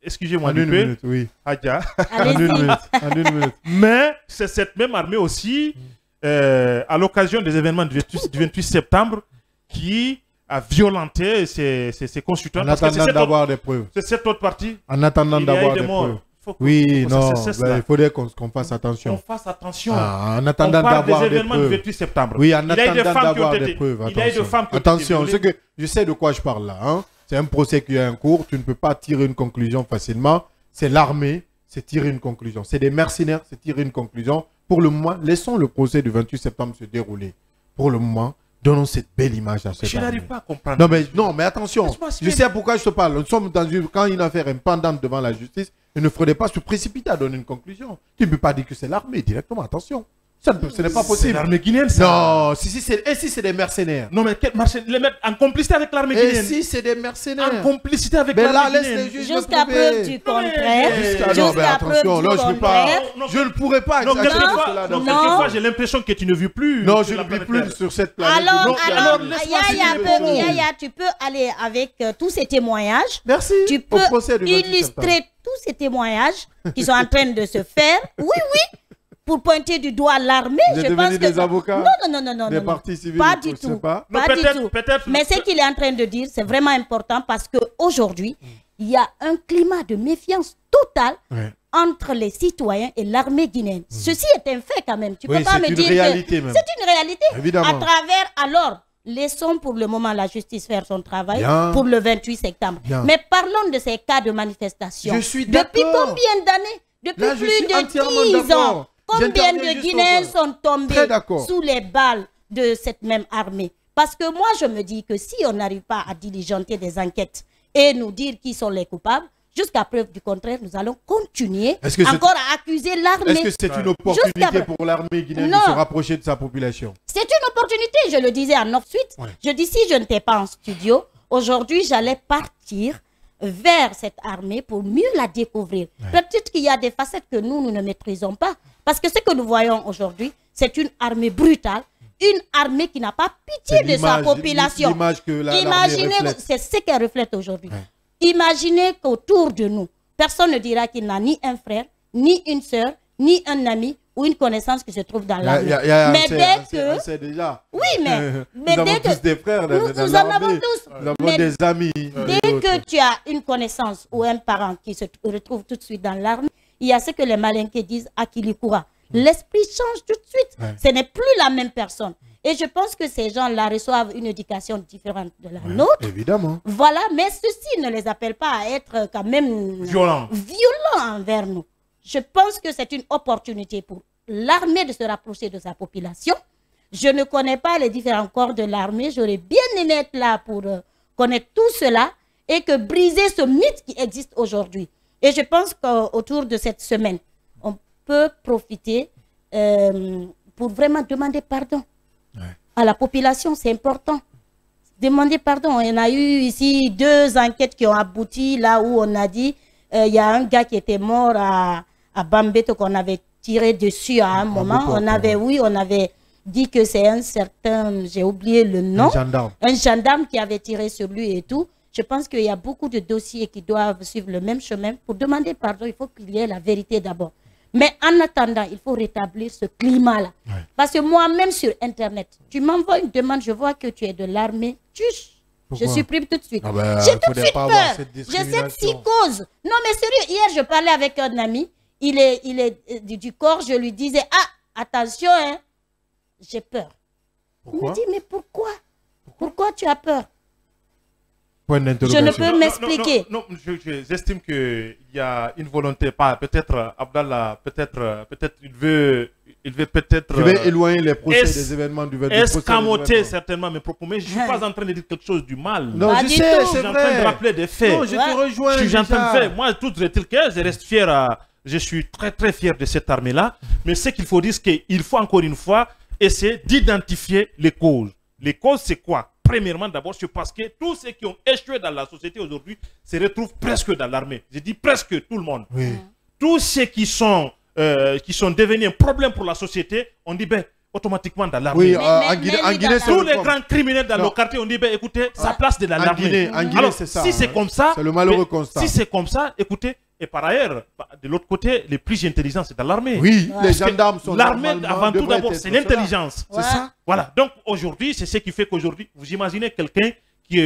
Excusez-moi
du peu. En une minute, oui.
Adja.
En une minute.
Mais c'est cette même armée aussi, à l'occasion des événements du 28 septembre, qui a violenté ses consultants.
En attendant d'avoir des preuves.
C'est cette autre partie.
En attendant d'avoir des preuves. Oui, non, il faudrait qu'on fasse attention.
Qu'on fasse attention.
En attendant d'avoir des
événements du 28 septembre.
Oui, en attendant d'avoir des preuves.
Il y a eu des femmes qui ont
attention, je sais de quoi je parle là. Hein. C'est un procès qui a un cours. Tu ne peux pas tirer une conclusion facilement. C'est l'armée, c'est tirer une conclusion. C'est des mercenaires, c'est tirer une conclusion. Pour le moment, laissons le procès du 28 septembre se dérouler. Pour le moment, donnons cette belle image à cette armée.
Je n'arrive pas à comprendre.
Non, mais attention. Je sais pourquoi je te parle. Nous sommes quand une affaire est pendante devant la justice, il ne faudrait pas se précipiter à donner une conclusion. Tu ne peux pas dire que c'est l'armée directement. Attention. Ce n'est pas possible.
C'est l'armée guinéenne, ça.
Non, si c'est des mercenaires.
Non, mais quels mercenaires? Les mettre en complicité avec l'armée guinéenne.
Et si c'est des mercenaires.
En complicité avec l'armée guinéenne.
Jusqu'à preuve du contraire.
Jusqu'à preuve du contraire. Je ne pourrais pas.
Non, quelquefois, j'ai l'impression que tu ne vis plus.
Non, je ne vis plus sur cette planète.
Alors, Yaya, tu peux aller avec tous ces témoignages.
Merci.
Tu peux illustrer tous ces témoignages qui sont en train de se faire. Oui. Pour pointer du doigt l'armée, je pense que...
des avocats?
Non.
Des partis civils?
Pas du tout.
Pas
du tout. Mais ce qu'il est en train de dire, c'est vraiment important parce qu'aujourd'hui, il y a un climat de méfiance totale entre les citoyens et l'armée guinéenne. Ceci est un fait quand même. Tu ne peux pas me dire que... C'est une réalité.
Évidemment.
À travers, alors, laissons pour le moment la justice faire son travail pour le 28 septembre. Mais parlons de ces cas de manifestation.
Je suis d'accord.
Depuis combien d'années? Depuis plus de 10 ans. Combien de Guinéens sont tombés sous les balles de cette même armée? Parce que moi, je me dis que si on n'arrive pas à diligenter des enquêtes et nous dire qui sont les coupables, Jusqu'à preuve du contraire, nous allons continuer
Est-ce que
encore à accuser l'armée.
Est-ce que c'est une opportunité pour l'armée guinéenne de se rapprocher de sa population?
C'est une opportunité, je le disais en off-suite.
Ouais.
Je dis, si je n'étais pas en studio, aujourd'hui, j'allais partir vers cette armée pour mieux la découvrir. Ouais. Peut-être qu'il y a des facettes que nous ne maîtrisons pas. Parce que ce que nous voyons aujourd'hui, c'est une armée brutale, une armée qui n'a pas pitié de sa population. Imaginez, c'est ce qu'elle reflète aujourd'hui. Ouais. Imaginez qu'autour de nous, personne ne dira qu'il n'a ni un frère, ni une soeur, ni un ami ou une connaissance qui se trouve dans l'armée. Mais dès que...
déjà.
Oui, mais
nous avons tous des frères.
Nous en avons tous.
Nous avons des amis.
Dès que tu as une connaissance ou un parent qui se retrouve tout de suite dans l'armée, il y a ce que les Malinké disent, Akilikura. L'esprit change tout de suite. Ouais. Ce n'est plus la même personne. Et je pense que ces gens-là reçoivent une éducation différente de la nôtre.
Évidemment.
Voilà, mais ceci ne les appelle pas à être quand même violents envers nous. Je pense que c'est une opportunité pour l'armée de se rapprocher de sa population. Je ne connais pas les différents corps de l'armée. J'aurais bien aimé être là pour connaître tout cela et que briser ce mythe qui existe aujourd'hui. Et je pense qu'autour de cette semaine, on peut profiter pour vraiment demander pardon à la population. C'est important. Demander pardon. Il y en a eu ici 2 enquêtes qui ont abouti là où on a dit il y a un gars qui était mort à Bambeto qu'on avait tiré dessus à un moment. On avait dit que c'est un certain, j'ai oublié le nom, un gendarme qui avait tiré sur lui et tout. Je pense qu'il y a beaucoup de dossiers qui doivent suivre le même chemin. Pour demander pardon, il faut qu'il y ait la vérité d'abord. Mais en attendant, il faut rétablir ce climat-là. Ouais. Parce que moi-même sur Internet, tu m'envoies une demande, je vois que tu es de l'armée, je supprime tout de suite. J'ai tout de suite peur. J'ai cette psychose. Non, mais sérieux, hier, je parlais avec un ami, il est du corps, je lui disais, ah, attention, hein, j'ai peur. Il me dit, mais pourquoi? Pourquoi tu as peur? Je ne peux m'expliquer.
Non, j'estime qu'il y a une volonté, pas peut-être Abdallah, peut-être il veut peut-être.
Je vais éloigner les procès des événements du 22.
Escamoter certainement mes propos, mais je ne suis pas en train de dire quelque chose du mal.
Non, je sais, c'est vrai.
Je suis en train de rappeler des faits.
Non, je te rejoins.
Je suis en train de faire. Moi, tout est-il que je reste fier je suis très très fier de cette armée-là. Mais ce qu'il faut dire, c'est qu'il faut encore une fois essayer d'identifier les causes. Les causes, c'est quoi? Premièrement, d'abord, c'est parce que tous ceux qui ont échoué dans la société aujourd'hui se retrouvent presque dans l'armée. Je dis presque tout le monde. Oui. Tous ceux qui sont devenus un problème pour la société, on dit, ben, automatiquement dans l'armée. Oui,
en Guinée,
tous les grands criminels dans le quartier, on dit, ben, écoutez, sa place de l'armée.
En Guinée, c'est ça.
Si c'est comme ça,
c'est le malheureux constat.
Si c'est comme ça, écoutez, et par ailleurs, de l'autre côté, les plus intelligents, c'est dans l'armée.
Oui, les gendarmes sont
l'armée, avant tout d'abord, c'est l'intelligence.
C'est ça.
Voilà. Donc aujourd'hui, c'est ce qui fait qu'aujourd'hui, vous imaginez quelqu'un qui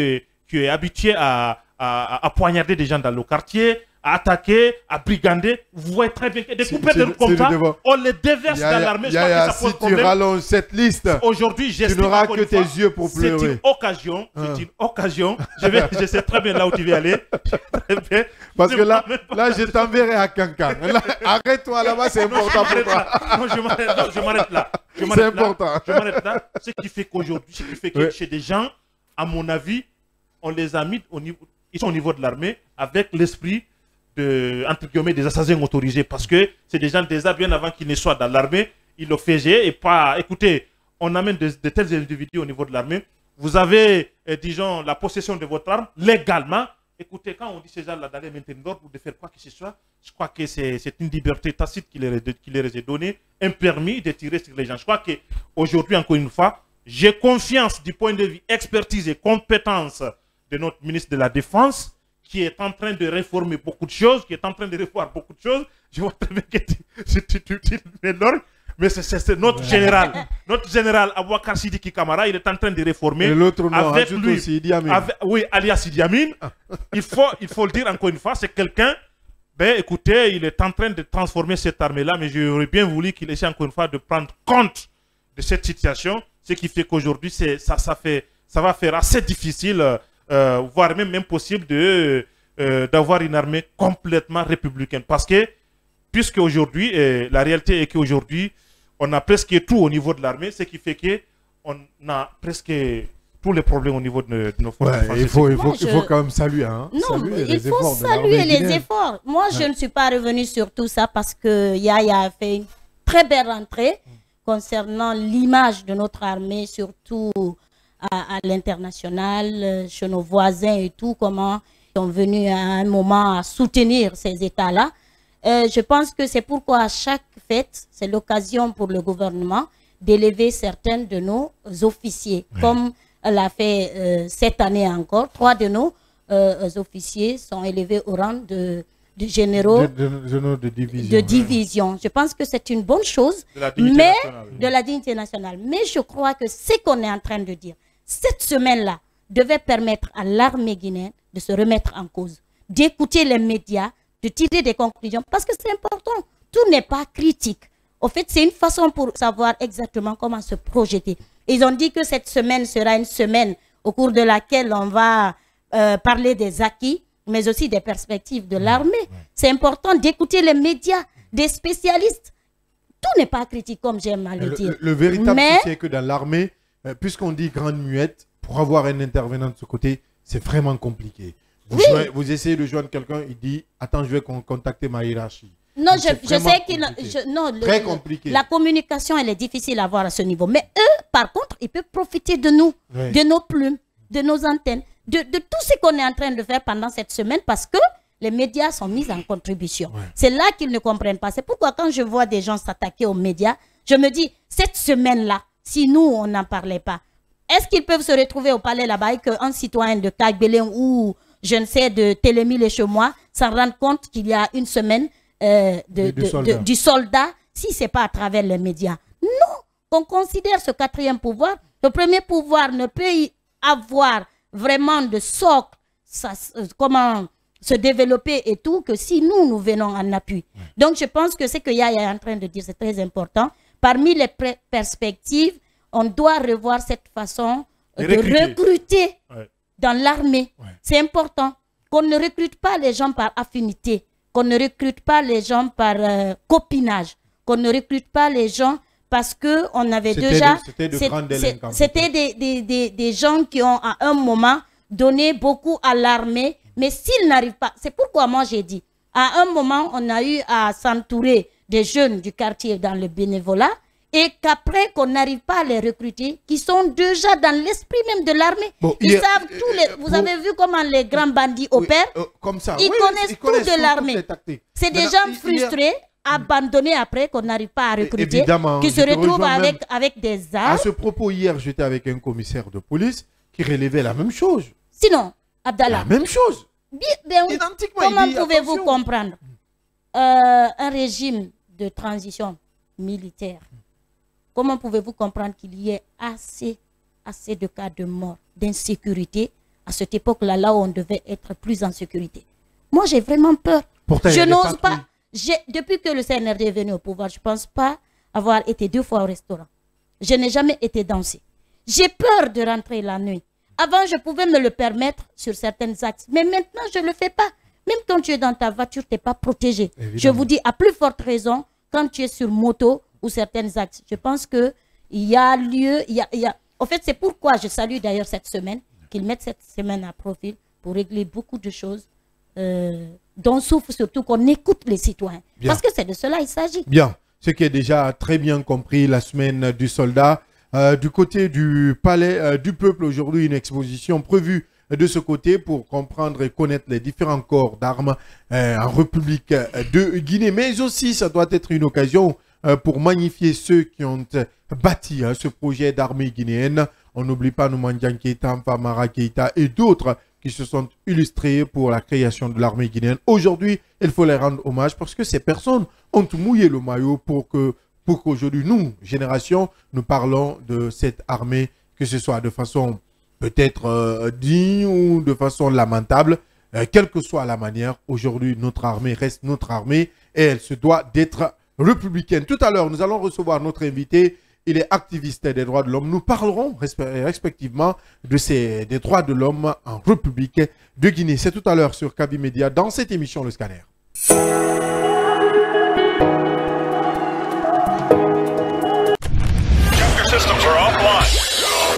est habitué à poignarder des gens dans le quartier, à attaquer, à brigander. Vous voyez très bien que des coupés de comme ça, on les déverse dans l'armée.
Si tu rallonges cette liste,
aujourd'hui,
tu n'auras que tes yeux pour pleurer.
C'est une occasion. C'est une occasion. Je sais très bien là où tu veux aller. Très bien.
Parce que là, je t'enverrai à Cancan. Arrête-toi là-bas, c'est important pour toi.
Non, je m'arrête là.
C'est important.
Je m'arrête là. Ce qui fait qu'aujourd'hui, chez des gens, à mon avis, on les a mis ils sont au niveau de l'armée avec l'esprit entre guillemets, des assassins autorisés, parce que c'est des gens déjà bien avant qu'ils ne soient dans l'armée, ils le faisaient et pas. Écoutez, on amène de tels individus au niveau de l'armée. Vous avez, disons, la possession de votre arme légalement. Écoutez, quand on dit ces gens-là d'aller maintenir l'ordre ou de faire quoi que ce soit, je crois que c'est une liberté tacite qui leur est donnée, un permis de tirer sur les gens. Je crois qu'aujourd'hui, encore une fois, j'ai confiance du point de vue expertise et compétence de notre ministre de la Défense, qui est en train de réformer beaucoup de choses, qui est en train de revoir beaucoup de choses. Je vois très bien que tu m'énormes, mais c'est notre général. Notre général Abouakar Sidiki Kamara, il est en train de réformer.
Et l'autre nom,
avec lui,
aussi Idi Amin.
Oui, alias Idi Amin. Il faut le dire encore une fois, c'est quelqu'un, ben écoutez, il est en train de transformer cette armée-là, mais j'aurais bien voulu qu'il essaie encore une fois de prendre compte de cette situation, ce qui fait qu'aujourd'hui, ça va faire assez difficile, voire même impossible d'avoir une armée complètement républicaine. Parce que, puisque aujourd'hui, la réalité est qu'aujourd'hui, on a presque tout au niveau de l'armée, ce qui fait qu'on a presque tous les problèmes au niveau de nos forces.
Il faut quand même saluer. Hein,
non, il faut saluer les efforts. Moi, je ne suis pas revenu sur tout ça parce que Yaya a fait une très belle rentrée concernant l'image de notre armée, surtout à l'international, chez nos voisins et tout, comment ils sont venus à un moment à soutenir ces États-là. Je pense que c'est pourquoi à chaque fête, c'est l'occasion pour le gouvernement d'élever certains de nos officiers, comme l'a fait cette année encore. 3 de nos officiers sont élevés au rang de généraux de division. Je pense que c'est une bonne chose, de la dignité nationale. Mais je crois que ce qu'on est en train de dire, cette semaine-là, devait permettre à l'armée guinéenne de se remettre en cause, d'écouter les médias, de tirer des conclusions, parce que c'est important. Tout n'est pas critique. Au fait, c'est une façon pour savoir exactement comment se projeter. Ils ont dit que cette semaine sera une semaine au cours de laquelle on va parler des acquis, mais aussi des perspectives de l'armée. C'est important d'écouter les médias, des spécialistes. Tout n'est pas critique, comme j'aime à le dire.
Le véritable souci, c'est que dans l'armée, puisqu'on dit grande muette, pour avoir un intervenant de ce côté, c'est vraiment compliqué. Vous essayez de joindre quelqu'un, il dit « Attends, je vais contacter ma hiérarchie ». Non, je sais qu'il... Très compliqué.
La communication, elle est difficile à avoir à ce niveau. Mais eux, par contre, ils peuvent profiter de nous, de nos plumes, de nos antennes, de tout ce qu'on est en train de faire pendant cette semaine parce que les médias sont mis en contribution. C'est là qu'ils ne comprennent pas. C'est pourquoi quand je vois des gens s'attaquer aux médias, je me dis, cette semaine-là, si nous, on n'en parlait pas, est-ce qu'ils peuvent se retrouver au palais là-bas et qu'un citoyen de Kagbélé ou, je ne sais, de Télémille-et-Chemois s'en rende compte qu'il y a une semaine du soldat, si ce n'est pas à travers les médias? Non, on considère ce 4e pouvoir. Le premier pouvoir ne peut y avoir vraiment de socle, comment se développer et tout, que si nous venons en appui. Donc, je pense que ce que Yaya est en train de dire, c'est très important. Parmi les perspectives, on doit revoir cette façon de recruter dans l'armée. C'est important qu'on ne recrute pas les gens par affinité, qu'on ne recrute pas les gens par copinage, qu'on ne recrute pas les gens parce qu'on avait déjà... C'était des gens qui ont à un moment donné beaucoup à l'armée, mais s'ils n'arrivent pas... C'est pourquoi moi j'ai dit, à un moment, on a eu à s'entourer des jeunes du quartier dans le bénévolat, et qu'après qu'on n'arrive pas à les recruter, qui sont déjà dans l'esprit même de l'armée. Ils savent tous les... Vous avez vu comment les grands bandits opèrent?
Comme ça.
Ils connaissent tout de l'armée. C'est des gens frustrés, abandonnés après, qu'on n'arrive pas à recruter, qui se retrouvent avec des armes.
À ce propos, hier, j'étais avec un commissaire de police qui relevait la même chose.
Sinon, Abdallah...
La même chose.
Comment pouvez-vous comprendre un régime de transition militaire? Comment pouvez-vous comprendre qu'il y ait assez de cas de mort, d'insécurité à cette époque-là, là où on devait être plus en sécurité? Moi, j'ai vraiment peur.
Pourtant,
je n'ose pas. Depuis que le CNRD est venu au pouvoir, je ne pense pas avoir été 2 fois au restaurant. Je n'ai jamais été dansé. J'ai peur de rentrer la nuit. Avant, je pouvais me le permettre sur certains axes. Mais maintenant, je ne le fais pas. Même quand tu es dans ta voiture, tu n'es pas protégé. Évidemment. Je vous dis, à plus forte raison, quand tu es sur moto ou certains axes. Je pense qu'il y a lieu... En fait, c'est pourquoi je salue d'ailleurs cette semaine, qu'ils mettent cette semaine à profil pour régler beaucoup de choses dont souffre surtout qu'on écoute les citoyens. Bien. Parce que c'est de cela il s'agit.
Bien. Ce qui est déjà très bien compris, la semaine du soldat. Du côté du palais du peuple, aujourd'hui, une exposition prévue de ce côté pour comprendre et connaître les différents corps d'armes en République de Guinée. Mais aussi, ça doit être une occasion pour magnifier ceux qui ont bâti ce projet d'armée guinéenne. On n'oublie pas Noumandian Keita, Famara Keita et d'autres qui se sont illustrés pour la création de l'armée guinéenne. Aujourd'hui, il faut les rendre hommage parce que ces personnes ont mouillé le maillot pour qu'aujourd'hui, nous, génération, nous parlons de cette armée, que ce soit de façon peut-être digne ou de façon lamentable, quelle que soit la manière. Aujourd'hui, notre armée reste notre armée et elle se doit d'être républicaine. Tout à l'heure, nous allons recevoir notre invité. Il est activiste des droits de l'homme. Nous parlerons respectivement des droits de l'homme en République de Guinée. C'est tout à l'heure sur Kaby Média dans cette émission Le Scanner.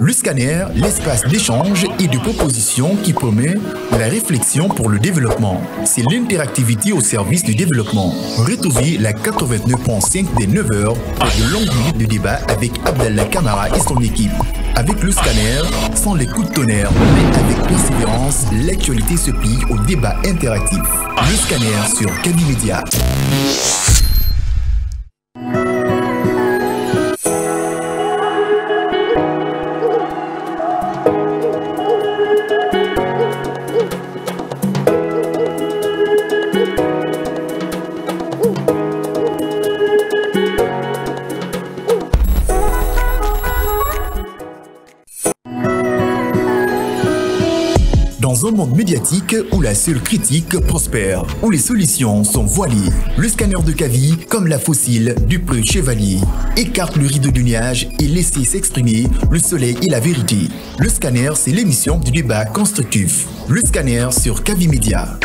Le scanner, l'espace d'échange et de proposition qui promet la réflexion pour le développement. C'est l'interactivité au service du développement. Retrouvez la 89.5 des 9 heures de longues minutes de débat avec Abdallah Kamara et son équipe. Avec le scanner, sans les coups de tonnerre, mais avec persévérance, l'actualité se plie au débat interactif. Le scanner sur Kaby Média. Dans un monde médiatique où la seule critique prospère, où les solutions sont voilées, le scanner de Kaby, comme la fossile du preux chevalier, écarte le rideau du nuage et laisse s'exprimer le soleil et la vérité. Le scanner, c'est l'émission du débat constructif. Le scanner sur Kaby Média.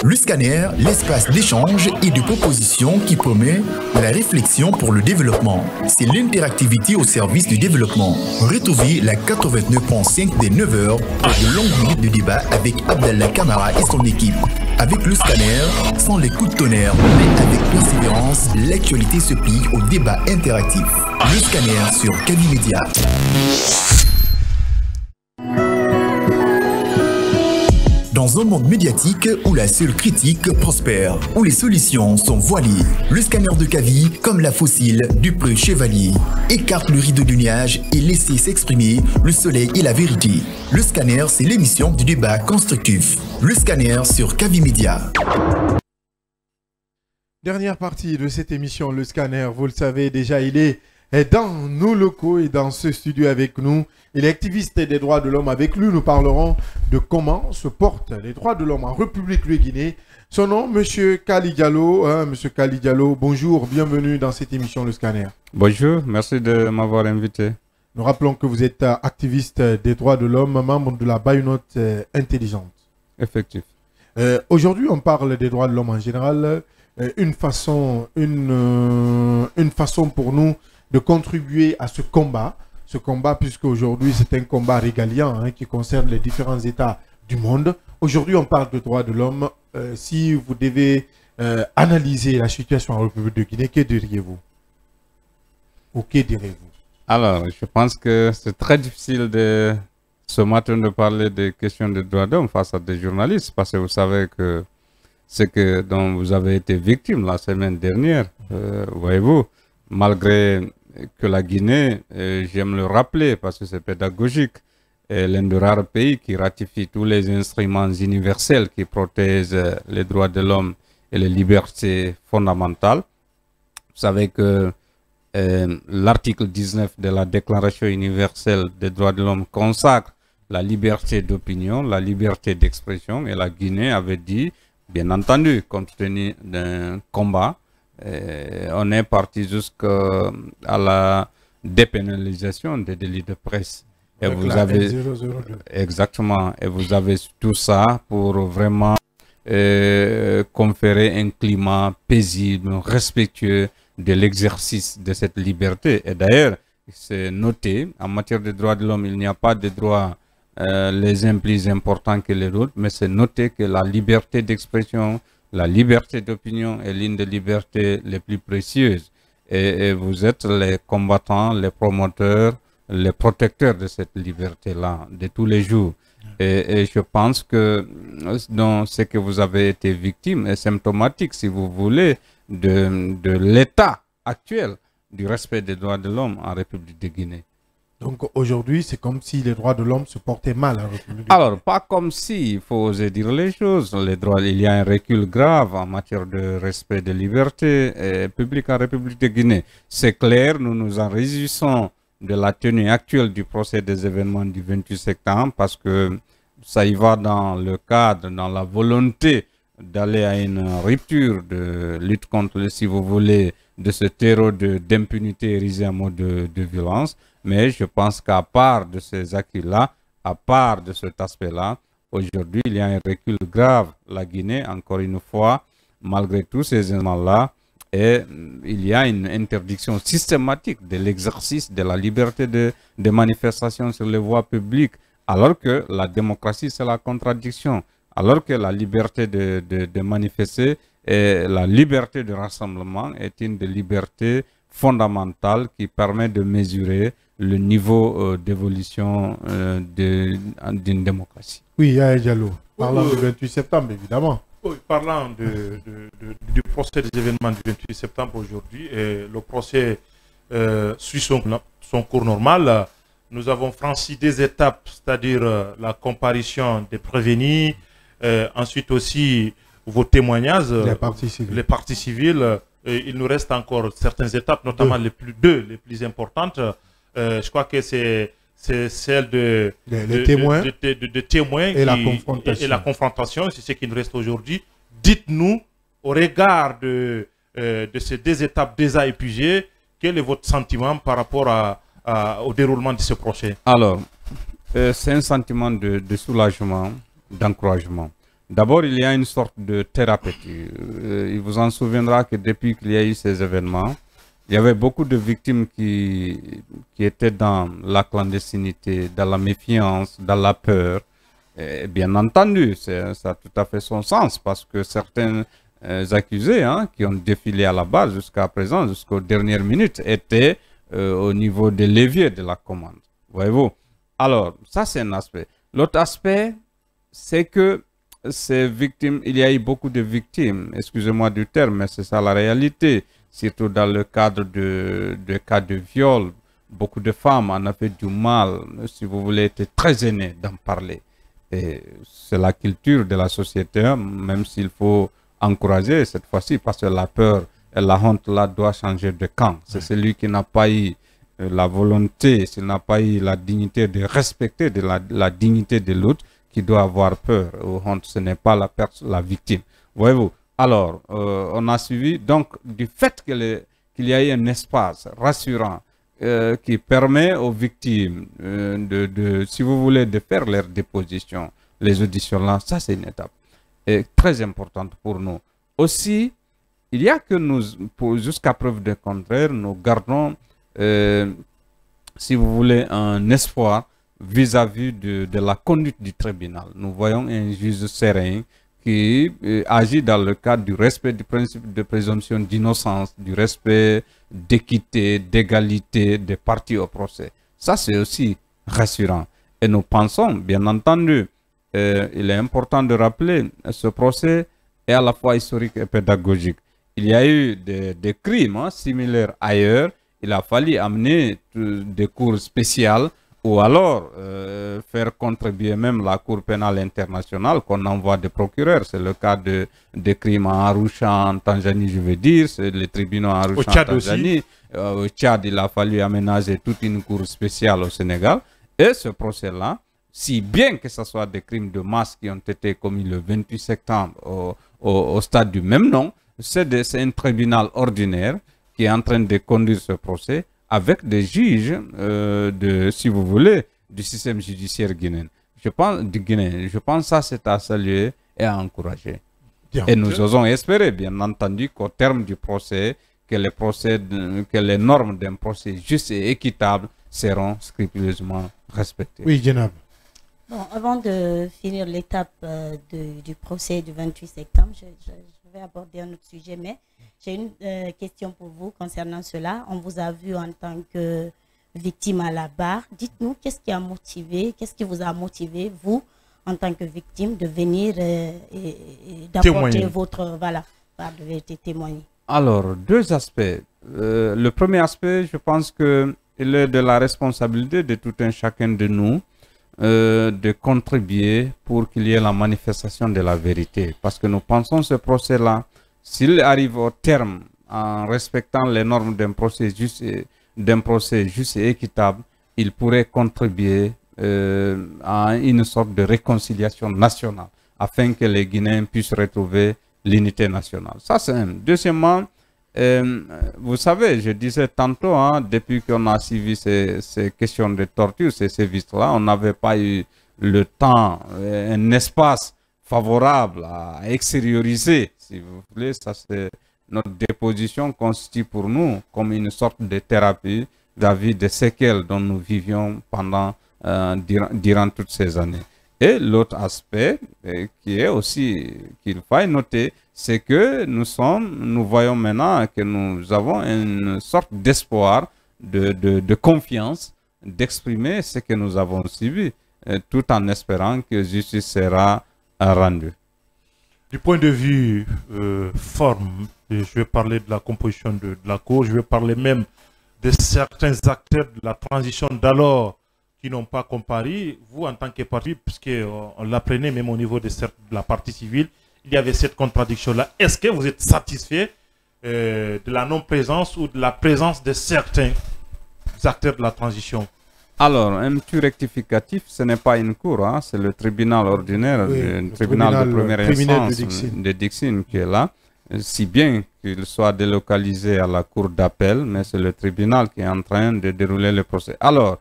Le scanner, l'espace d'échange et de proposition qui promet la réflexion pour le développement. C'est l'interactivité au service du développement. Retrouvez la 89.5 des 9 heures de longues minutes de débat avec Abdallah Kamara et son équipe. Avec le scanner, sans les coups de tonnerre, mais avec persévérance, l'actualité se plie au débat interactif. Le scanner sur Kaby Média. Dans un monde médiatique où la seule critique prospère, où les solutions sont voilées, le scanner de Kaby, comme la fossile du preux chevalier, écarte le rideau du nuage et laisse s'exprimer le soleil et la vérité. Le scanner, c'est l'émission du débat constructif. Le scanner sur Kaby Média.
Dernière partie de cette émission, le scanner, vous le savez déjà, il est dans nos locaux et dans ce studio avec nous. Il est activiste des droits de l'homme. Avec lui, nous parlerons de comment se portent les droits de l'homme en République de Guinée. Son nom, Monsieur Kali Diallo. Monsieur Kali Diallo, bonjour, bienvenue dans cette émission Le Scanner.
Bonjour, merci de m'avoir invité.
Nous rappelons que vous êtes activiste des droits de l'homme, membre de la Bayonote intelligente.
Effectif.
Aujourd'hui, on parle des droits de l'homme en général. Une façon pour nous de contribuer à ce combat, puisque aujourd'hui c'est un combat régalien qui concerne les différents États du monde. Aujourd'hui on parle de droits de l'homme. Si vous devez analyser la situation en République de Guinée, que diriez-vous? Ou que direz-vous? Alors,
je pense que c'est très difficile ce matin de parler des questions de droits de l'homme face à des journalistes, parce que vous savez que ce dont vous avez été victime la semaine dernière, voyez-vous, malgré que la Guinée, j'aime le rappeler parce que c'est pédagogique, est l'un des rares pays qui ratifie tous les instruments universels qui protègent les droits de l'homme et les libertés fondamentales. Vous savez que l'article 19 de la Déclaration universelle des droits de l'homme consacre la liberté d'opinion, la liberté d'expression, et la Guinée avait dit, bien entendu, compte tenu d'un combat, on est parti jusqu'à la dépénalisation des délits de presse. Et vous avez exactement, et vous avez tout ça pour vraiment conférer un climat paisible, respectueux de l'exercice de cette liberté. Et d'ailleurs, c'est noté, en matière de droits de l'homme, il n'y a pas de droits les uns plus importants que les autres, mais c'est noté que la liberté d'expression, la liberté d'opinion est l'une des libertés les plus précieuses. Et vous êtes les combattants, les promoteurs, les protecteurs de cette liberté-là, de tous les jours. Et je pense que dans ce que vous avez été victime est symptomatique, si vous voulez, de l'état actuel du respect des droits de l'homme en République de Guinée.
Donc aujourd'hui, c'est comme si les droits de l'homme se portaient mal en République.
Alors, pas comme si, il faut oser dire les choses. Les droits, il y a un recul grave en matière de respect des libertés publiques en République de Guinée. C'est clair, nous nous en réjouissons de la tenue actuelle du procès des événements du 28 septembre parce que ça y va dans le cadre, dans la volonté d'aller à une rupture de lutte contre, si vous voulez, de ce terreau d'impunité érigé en mode de violence. Mais je pense qu'à part de ces acquis-là, à part de cet aspect-là, aujourd'hui, il y a un recul grave. La Guinée, encore une fois, malgré tous ces éléments-là, et il y a une interdiction systématique de l'exercice de la liberté de manifestation sur les voies publiques, alors que la démocratie, c'est la contradiction. Alors que la liberté de manifester et la liberté de rassemblement est une des libertés fondamentales qui permet de mesurer le niveau d'évolution d'une démocratie.
Oui, Yaya Diallo, parlant du 28 septembre, évidemment.
Oui, parlant du procès des événements du 28 septembre aujourd'hui, le procès suit son cours normal. Nous avons franchi des étapes, c'est-à-dire la comparution des prévenus, ensuite aussi vos témoignages, les parties civiles. Il nous reste encore certaines étapes, notamment deux les plus importantes. Je crois que c'est celle de témoins
et la confrontation.
C'est ce qui nous reste aujourd'hui. Dites-nous, au regard de ces deux étapes déjà épuisées, quel est votre sentiment par rapport au déroulement de ce procès?
Alors, c'est un sentiment de soulagement, d'encouragement. D'abord, il y a une sorte de thérapeutique. Il vous en souviendra que depuis qu'il y a eu ces événements, il y avait beaucoup de victimes qui étaient dans la clandestinité, dans la méfiance, dans la peur. Et bien entendu, ça a tout à fait son sens parce que certains accusés qui ont défilé à la base jusqu'à présent, jusqu'aux dernières minutes, étaient au niveau des leviers de la commande. Voyez-vous? Alors, ça c'est un aspect. L'autre aspect, c'est que ces victimes, il y a eu beaucoup de victimes, excusez-moi du terme, mais c'est ça la réalité. Surtout dans le cadre de cas de viol, beaucoup de femmes en avaient du mal, si vous voulez, étaient très gênées d'en parler. Et c'est la culture de la société, même s'il faut encourager cette fois-ci, parce que la peur et la honte là doit changer de camp. C'est celui qui n'a pas eu la volonté, s'il n'a pas eu la dignité de respecter la dignité de l'autre, qui doit avoir peur ou honte. Ce n'est pas la victime. Voyez-vous? Alors, on a suivi, donc, du fait qu'il y a eu un espace rassurant qui permet aux victimes si vous voulez, de faire leur déposition, les auditions là, ça c'est une étape très importante pour nous. Aussi, il y a que nous, jusqu'à preuve de contraire, nous gardons, si vous voulez, un espoir vis-à-vis de la conduite du tribunal. Nous voyons un juge serein qui agit dans le cadre du respect du principe de présomption d'innocence, du respect d'équité, d'égalité des parties au procès. Ça, c'est aussi rassurant. Et nous pensons, bien entendu, il est important de rappeler, ce procès est à la fois historique et pédagogique. Il y a eu des crimes similaires ailleurs. Il a fallu amener des cours spéciales ou alors faire contribuer même la Cour pénale internationale qu'on envoie des procureurs. C'est le cas des crimes en Arusha, en Tanzanie, je veux dire. C'est les tribunaux en Arusha, en Tanzanie. Au Tchad, il a fallu aménager toute une cour spéciale au Sénégal. Et ce procès-là, si bien que ce soit des crimes de masse qui ont été commis le 28 septembre au stade du même nom, c'est un tribunal ordinaire qui est en train de conduire ce procès avec des juges, si vous voulez, du système judiciaire guinéen. Je pense que ça, c'est à saluer et à encourager. Bien, et nous osons espérer, bien entendu, qu'au terme du procès, que les normes d'un procès juste et équitable seront scrupuleusement respectées.
Oui, Djenab.
Bon, avant de finir l'étape du procès du 28 septembre, je vais aborder un autre sujet, mais j'ai une question pour vous concernant cela. On vous a vu en tant que victime à la barre. Dites-nous, qu'est-ce qui vous a motivé, vous, en tant que victime, de venir et d'apporter votre part de vérité témoigner?
Alors, deux aspects. Le premier aspect, je pense que il est de la responsabilité de tout un chacun de nous de contribuer pour qu'il y ait la manifestation de la vérité. Parce que nous pensons ce procès-là, s'il arrive au terme en respectant les normes d'un procès juste et équitable, il pourrait contribuer à une sorte de réconciliation nationale afin que les Guinéens puissent retrouver l'unité nationale. Ça, c'est un. Deuxièmement, vous savez, je disais tantôt, hein, depuis qu'on a suivi ces questions de torture, ces sévices-là, on n'avait pas eu le temps, un espace favorable à extérioriser, si vous voulez. Ça, c'est notre déposition constitue pour nous comme une sorte de thérapie vis-à-vis des séquelles dont nous vivions pendant durant toutes ces années. Et l'autre aspect qui est aussi qu'il faille noter, c'est que nous voyons maintenant que nous avons une sorte d'espoir, de confiance, d'exprimer ce que nous avons subi, tout en espérant que justice sera rendue.
Du point de vue forme, je vais parler de la composition de la Cour, je vais parler même de certains acteurs de la transition d'alors qui n'ont pas comparé. Vous, en tant que parti, puisqu'on l'apprenait même au niveau de la partie civile, il y avait cette contradiction-là. Est-ce que vous êtes satisfait de la non-présence ou de la présence de certains acteurs de la transition?
Alors, un petit rectificatif, ce n'est pas une cour, hein, c'est le tribunal ordinaire, le tribunal de première instance de Dixine qui est là, si bien qu'il soit délocalisé à la cour d'appel, mais c'est le tribunal qui est en train de dérouler le procès. Alors,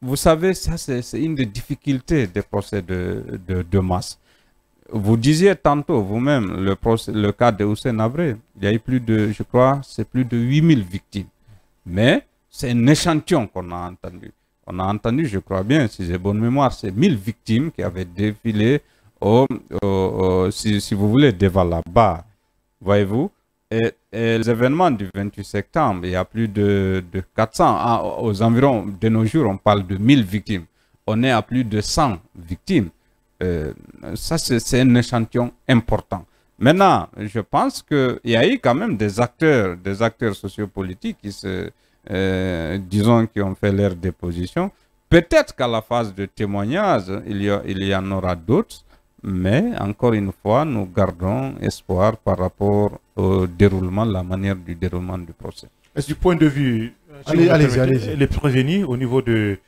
vous savez, ça c'est une des difficultés des procès de masse. Vous disiez tantôt vous-même le cas de Housssein Habré, il y a eu plus de, je crois, c'est plus de 8000 victimes. Mais c'est un échantillon qu'on a entendu. On a entendu, je crois bien, si j'ai bonne mémoire, c'est 1000 victimes qui avaient défilé, si vous voulez, devant la barre. Voyez-vous? Et les événements du 28 septembre, il y a plus de 400, aux environs de nos jours, on parle de 1000 victimes. On est à plus de 100 victimes. Ça, c'est un échantillon important. Maintenant, je pense qu'il y a eu quand même des acteurs sociopolitiques qui disons, qui ont fait leur déposition. Peut-être qu'à la phase de témoignage, il y en aura d'autres. Mais, encore une fois, nous gardons espoir par rapport au déroulement, la manière du déroulement du procès.
Est-ce du point de vue, allez-y. Les prévenus au niveau du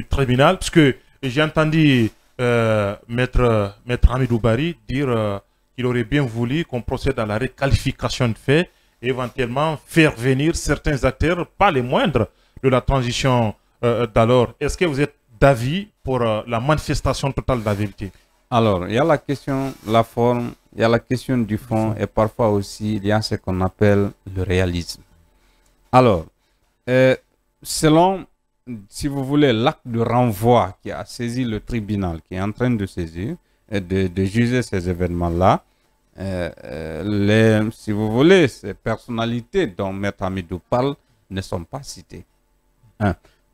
tribunal, parce que j'ai entendu Maître Hamidou Bari dire qu'il aurait bien voulu qu'on procède à la réqualification de faits et éventuellement faire venir certains acteurs, pas les moindres, de la transition d'alors. Est-ce que vous êtes d'avis pour la manifestation totale de la vérité?
Alors, il y a la question, la forme, il y a la question du fond et parfois aussi il y a ce qu'on appelle le réalisme. Alors, selon, si vous voulez, l'acte de renvoi qui a saisi le tribunal, qui est en train de saisir et de juger ces événements-là, si vous voulez, ces personnalités dont Maître Hamidou parle ne sont pas citées.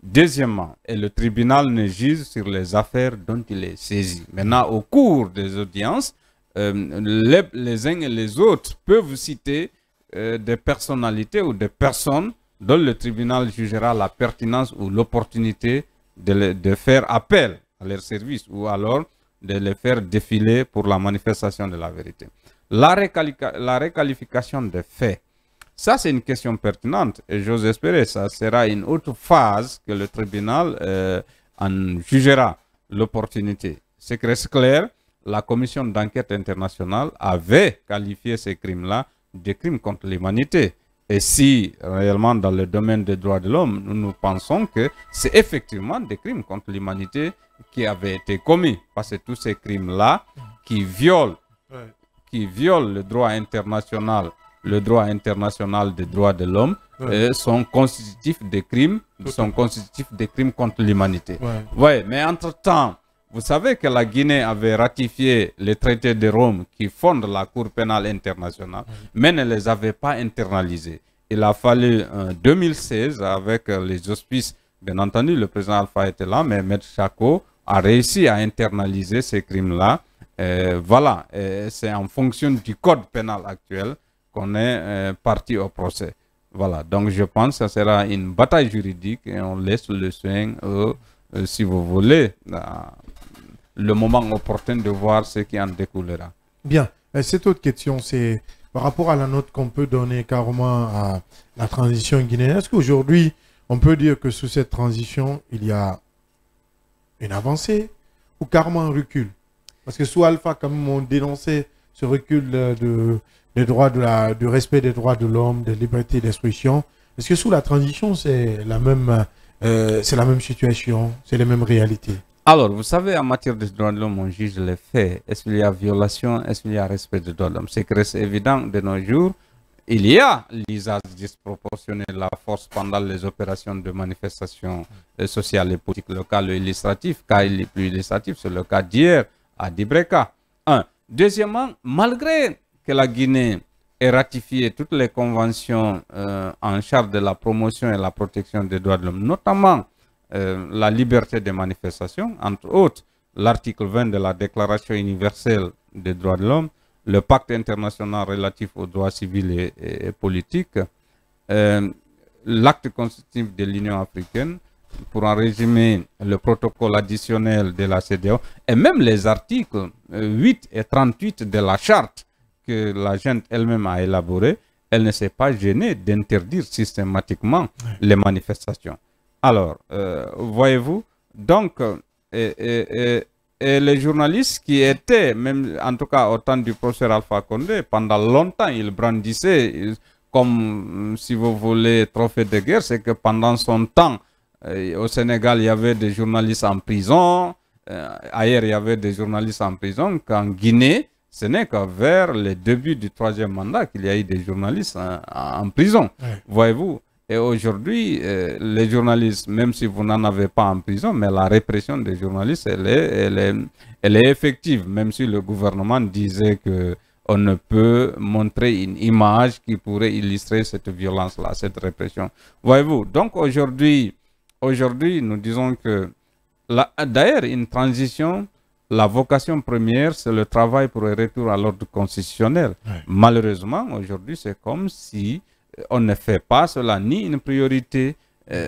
Deuxièmement, le tribunal ne juge sur les affaires dont il est saisi. Maintenant, au cours des audiences, les uns et les autres peuvent citer des personnalités ou des personnes dont le tribunal jugera la pertinence ou l'opportunité de faire appel à leur service ou alors de les faire défiler pour la manifestation de la vérité. La réqualification des faits. Ça, c'est une question pertinente et j'ose espérer que ça sera une autre phase que le tribunal en jugera l'opportunité. C'est clair, la commission d'enquête internationale avait qualifié ces crimes-là de crimes contre l'humanité. Et si réellement dans le domaine des droits de l'homme, nous pensons que c'est effectivement des crimes contre l'humanité qui avaient été commis. Parce que tous ces crimes-là qui violent le droit international des droits de l'homme sont constitutifs des crimes, contre l'humanité. Mais entre-temps, vous savez que la Guinée avait ratifié le traité de Rome qui fonde la Cour pénale internationale, mais ne les avait pas internalisés. Il a fallu en 2016, avec les auspices, bien entendu, le président Alpha était là, mais M. Chako a réussi à internaliser ces crimes-là. Voilà, c'est en fonction du code pénal actuel qu'on est parti au procès. Voilà, donc je pense que ça sera une bataille juridique et on laisse le soin, si vous voulez, le moment opportun de voir ce qui en découlera.
Bien, cette autre question, c'est par rapport à la note qu'on peut donner carrément à la transition guinéenne. Est-ce qu'aujourd'hui, on peut dire que sous cette transition, il y a une avancée ou carrément un recul? Parce que sous Alpha, quand même, on dénonçait ce recul des droits du respect des droits de l'homme, des libertés d'expression. Est-ce que sous la transition, c'est la même situation, c'est les mêmes réalités?
Alors, vous savez, en matière de droits de l'homme, on juge les faits. Est-ce qu'il y a violation? Est-ce qu'il y a respect des droits de l'homme? C'est que c'est évident de nos jours. Il y a l'usage disproportionné de la force pendant les opérations de manifestation sociale et politique. Le cas illustratif, plus illustratif, c'est le cas d'hier à Dibreka. Un. Deuxièmement, malgré que la Guinée ait ratifié toutes les conventions en charge de la promotion et la protection des droits de l'homme, notamment la liberté de manifestation, entre autres l'article 20 de la Déclaration universelle des droits de l'homme, le pacte international relatif aux droits civils et politiques, l'acte constitutif de l'Union africaine, pour en résumer le protocole additionnel de la CEDEAO, et même les articles 8 et 38 de la charte que la junte elle-même a élaborée, elle ne s'est pas gênée d'interdire systématiquement les manifestations. Alors, voyez-vous, donc, et les journalistes qui étaient, même en tout cas au temps du professeur Alpha Condé, pendant longtemps, ils brandissaient comme, si vous voulez, trophée de guerre, c'est que pendant son temps, au Sénégal, il y avait des journalistes en prison, ailleurs, il y avait des journalistes en prison, qu'en Guinée, ce n'est que vers le début du 3e mandat qu'il y a eu des journalistes en prison, voyez-vous. Et aujourd'hui, les journalistes, même si vous n'en avez pas en prison, mais la répression des journalistes, elle est effective, même si le gouvernement disait qu'on ne peut montrer une image qui pourrait illustrer cette violence-là, cette répression. Voyez-vous, donc aujourd'hui, nous disons que, d'ailleurs, une transition, la vocation première, c'est le travail pour un retour à l'ordre constitutionnel. Malheureusement, aujourd'hui, c'est comme si on ne fait pas cela ni une priorité,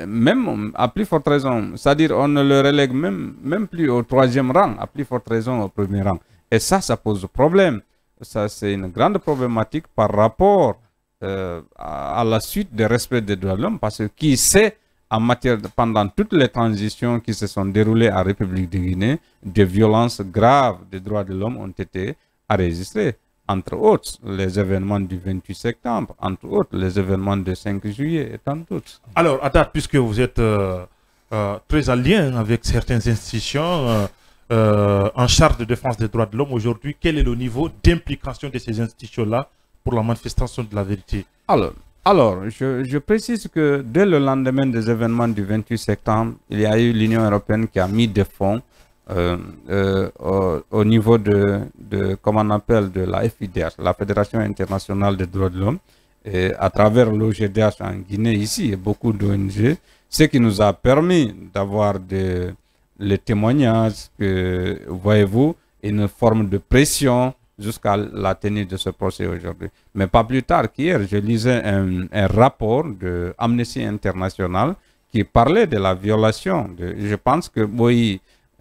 même à plus forte raison, c'est-à-dire on ne le relègue même plus au 3e rang, à plus forte raison au 1er rang. Et ça pose problème. Ça, c'est une grande problématique par rapport à la suite des respects des droits de l'homme, parce que qui sait, en matière pendant toutes les transitions qui se sont déroulées en République de Guinée, des violences graves des droits de l'homme ont été enregistrées. Entre autres, les événements du 28 septembre, entre autres, les événements du 5 juillet et tant d'autres.
Alors, Adar, puisque vous êtes très en lien avec certaines institutions en charge de défense des droits de l'homme aujourd'hui, quel est le niveau d'implication de ces institutions-là pour la manifestation de la vérité?
Alors, je précise que dès le lendemain des événements du 28 septembre, il y a eu l'Union européenne qui a mis des fonds au niveau comment on appelle, de la FIDH, la Fédération internationale des droits de l'homme, et à travers l'OGDH en Guinée ici, et beaucoup d'ONG, ce qui nous a permis d'avoir les témoignages, que, voyez-vous, une forme de pression jusqu'à la tenue de ce procès aujourd'hui. Mais pas plus tard qu'hier, je lisais un rapport de Amnesty International qui parlait de la violation. Je pense que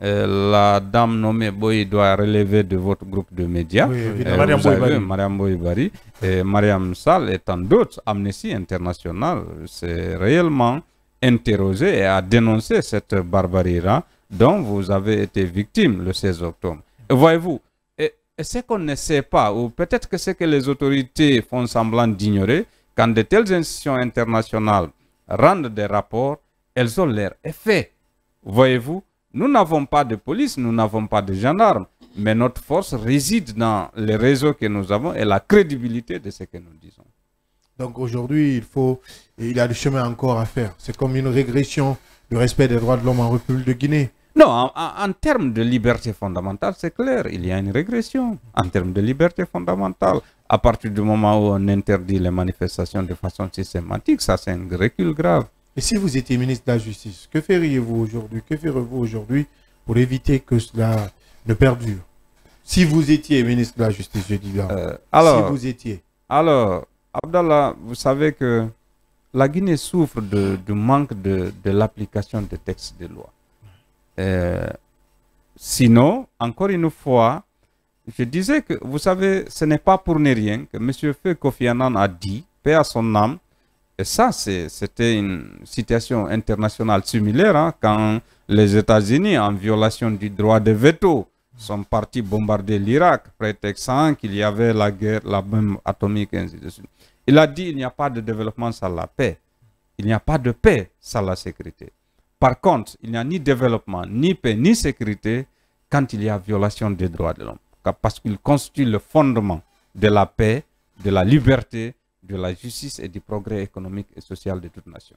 la dame nommée Boy doit relever de votre groupe de médias. Mariam Boy-Bari et Mariam Sall et tant d'autres. Amnesty International s'est réellement interrogé et a dénoncé cette barbarie-là dont vous avez été victime le 16 octobre. Voyez-vous, et ce qu'on ne sait pas, ou peut-être que c'est que les autorités font semblant d'ignorer, quand de telles institutions internationales rendent des rapports, elles ont leur effet. Voyez-vous, nous n'avons pas de police, nous n'avons pas de gendarmes, mais notre force réside dans les réseaux que nous avons et la crédibilité de ce que nous disons.
Donc aujourd'hui, il y a du chemin encore à faire. C'est comme une régression du respect des droits de l'homme en République de Guinée.
Non, en termes de liberté fondamentale, c'est clair, il y a une régression. En termes de liberté fondamentale, à partir du moment où on interdit les manifestations de façon systématique, ça c'est un recul grave.
Et si vous étiez ministre de la Justice, que feriez-vous aujourd'hui? Que ferez-vous aujourd'hui pour éviter que cela ne perdure? Si vous étiez ministre de la Justice, je dis bien. Si vous étiez.
Alors, Abdallah, vous savez que la Guinée souffre du manque de l'application des textes de loi. Sinon, encore une fois, je disais que, vous savez, ce n'est pas pour ne rien que M. Feu Kofi Annan a dit, paix à son âme, et ça, c'était une situation internationale similaire, hein, quand les États-Unis, en violation du droit de veto, sont partis bombarder l'Irak, prétextant qu'il y avait la guerre, la bombe atomique, et ainsi de suite. Il a dit qu'il n'y a pas de développement sans la paix. Il n'y a pas de paix sans la sécurité. Par contre, il n'y a ni développement, ni paix, ni sécurité quand il y a violation des droits de l'homme. Parce qu'il constitue le fondement de la paix, de la liberté, de la justice et du progrès économique et social de toute nation.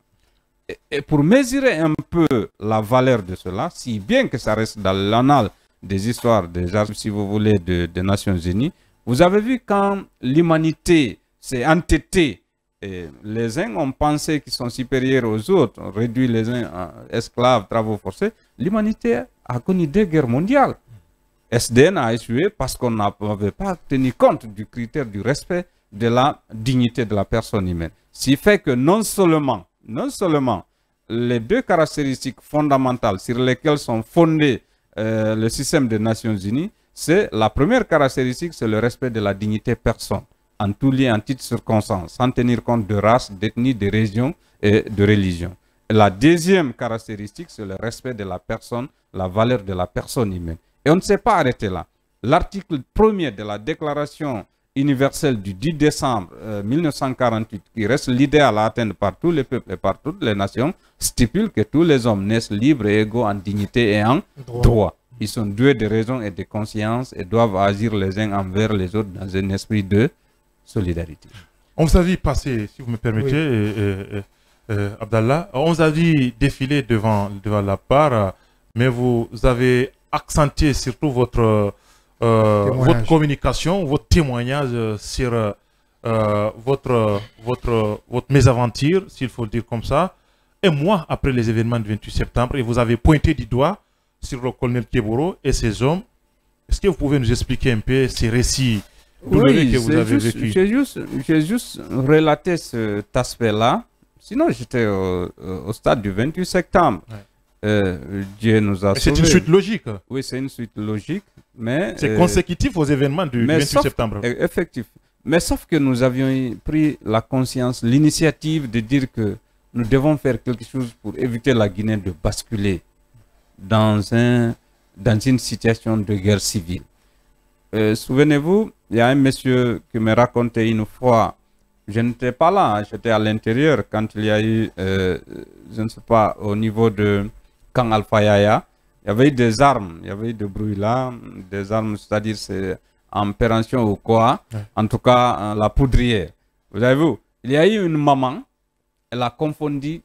Et pour mesurer un peu la valeur de cela, si bien que ça reste dans l'annale des histoires, si vous voulez, des Nations Unies, vous avez vu quand l'humanité s'est entêtée, et les uns ont pensé qu'ils sont supérieurs aux autres, ont réduit les uns en esclaves, travaux forcés, l'humanité a connu 2 guerres mondiales. SDN a échoué parce qu'on n'avait pas tenu compte du critère du respect de la dignité de la personne humaine. Ce qui fait que non seulement les 2 caractéristiques fondamentales sur lesquelles sont fondés le système des Nations Unies, c'est la première caractéristique, c'est le respect de la dignité personne, en tout lieu, en toute circonstance, sans tenir compte de race, d'ethnie, de région et de religion. Et la deuxième caractéristique, c'est le respect de la personne, la valeur de la personne humaine. Et on ne s'est pas arrêté là. L'article 1er de la Déclaration universelle du 10 décembre 1948, qui reste l'idéal à atteindre par tous les peuples et par toutes les nations, stipule que tous les hommes naissent libres et égaux en dignité et en droit. Ils sont doués de raison et de conscience et doivent agir les uns envers les autres dans un esprit de solidarité.
On vous a vu passer, si vous me permettez, Abdallah, on vous a vu défiler devant la barre, mais vous avez accentué surtout votre communication, votre témoignage sur votre mésaventure, s'il faut le dire comme ça. Un mois après les événements du 28 septembre, et vous avez pointé du doigt sur le colonel Keboro et ses hommes. Est-ce que vous pouvez nous expliquer un peu ces récits douloureux que vous avez vécus?
J'ai juste relaté cet aspect-là. Sinon, j'étais au stade du 28 septembre. Ouais. Dieu nous a sauvés.
C'est une suite logique.
Oui, c'est une suite logique. Mais
c'est consécutif aux événements du 28 septembre.
Effectivement. Mais sauf que nous avions pris la conscience, l'initiative de dire que nous devons faire quelque chose pour éviter la Guinée de basculer dans une situation de guerre civile. Souvenez-vous, il y a un monsieur qui me racontait une fois, je n'étais pas là, j'étais à l'intérieur quand il y a eu, je ne sais pas, au niveau de Camp Alpha Yaya, il y avait eu des armes, il y avait eu de bruit là, des armes, c'est-à-dire c'est en pérention ou quoi, ouais. En tout cas la poudrière. Vous avez vu, il y a eu une maman, elle a confondu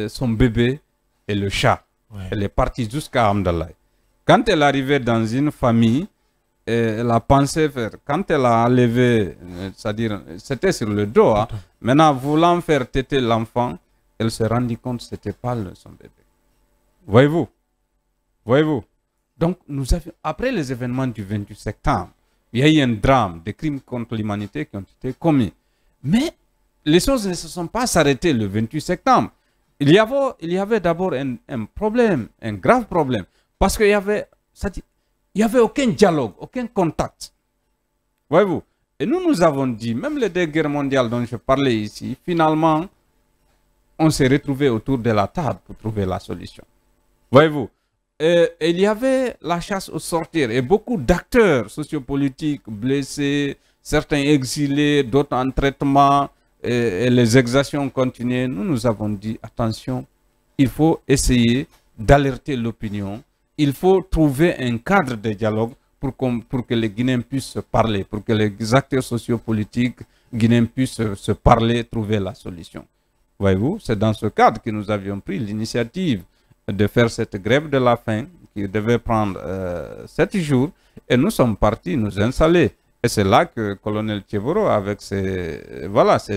son bébé et le chat. Ouais. Elle est partie jusqu'à Amdallah. Quand elle arrivait dans une famille, elle a pensé faire, quand elle a levé, c'est-à-dire, c'était sur le dos, hein, maintenant voulant faire téter l'enfant, elle se rendit compte que ce n'était pas son bébé. Voyez-vous? Voyez-vous? Donc, nous avions, après les événements du 28 septembre, il y a eu un drame, des crimes contre l'humanité qui ont été commis. Mais les choses ne se sont pas arrêtées le 28 septembre. Il y avait d'abord un problème, un grave problème, parce qu'il y avait, il n'y avait aucun dialogue, aucun contact. Voyez-vous? Et nous avons dit, même les 2 guerres mondiales dont je parlais ici, finalement, on s'est retrouvés autour de la table pour trouver la solution. Voyez-vous? Et il y avait la chasse au sortir et beaucoup d'acteurs sociopolitiques blessés, certains exilés, d'autres en traitement, et les exactions continuaient. Nous avons dit, attention, il faut essayer d'alerter l'opinion. Il faut trouver un cadre de dialogue pour que les Guinéens puissent se parler, pour que les acteurs sociopolitiques guinéens puissent se parler, trouver la solution. Voyez-vous, c'est dans ce cadre que nous avions pris l'initiative de faire cette grève de la faim qui devait prendre 7 jours et nous sommes partis nous installer. Et c'est là que le colonel Keboro, avec ces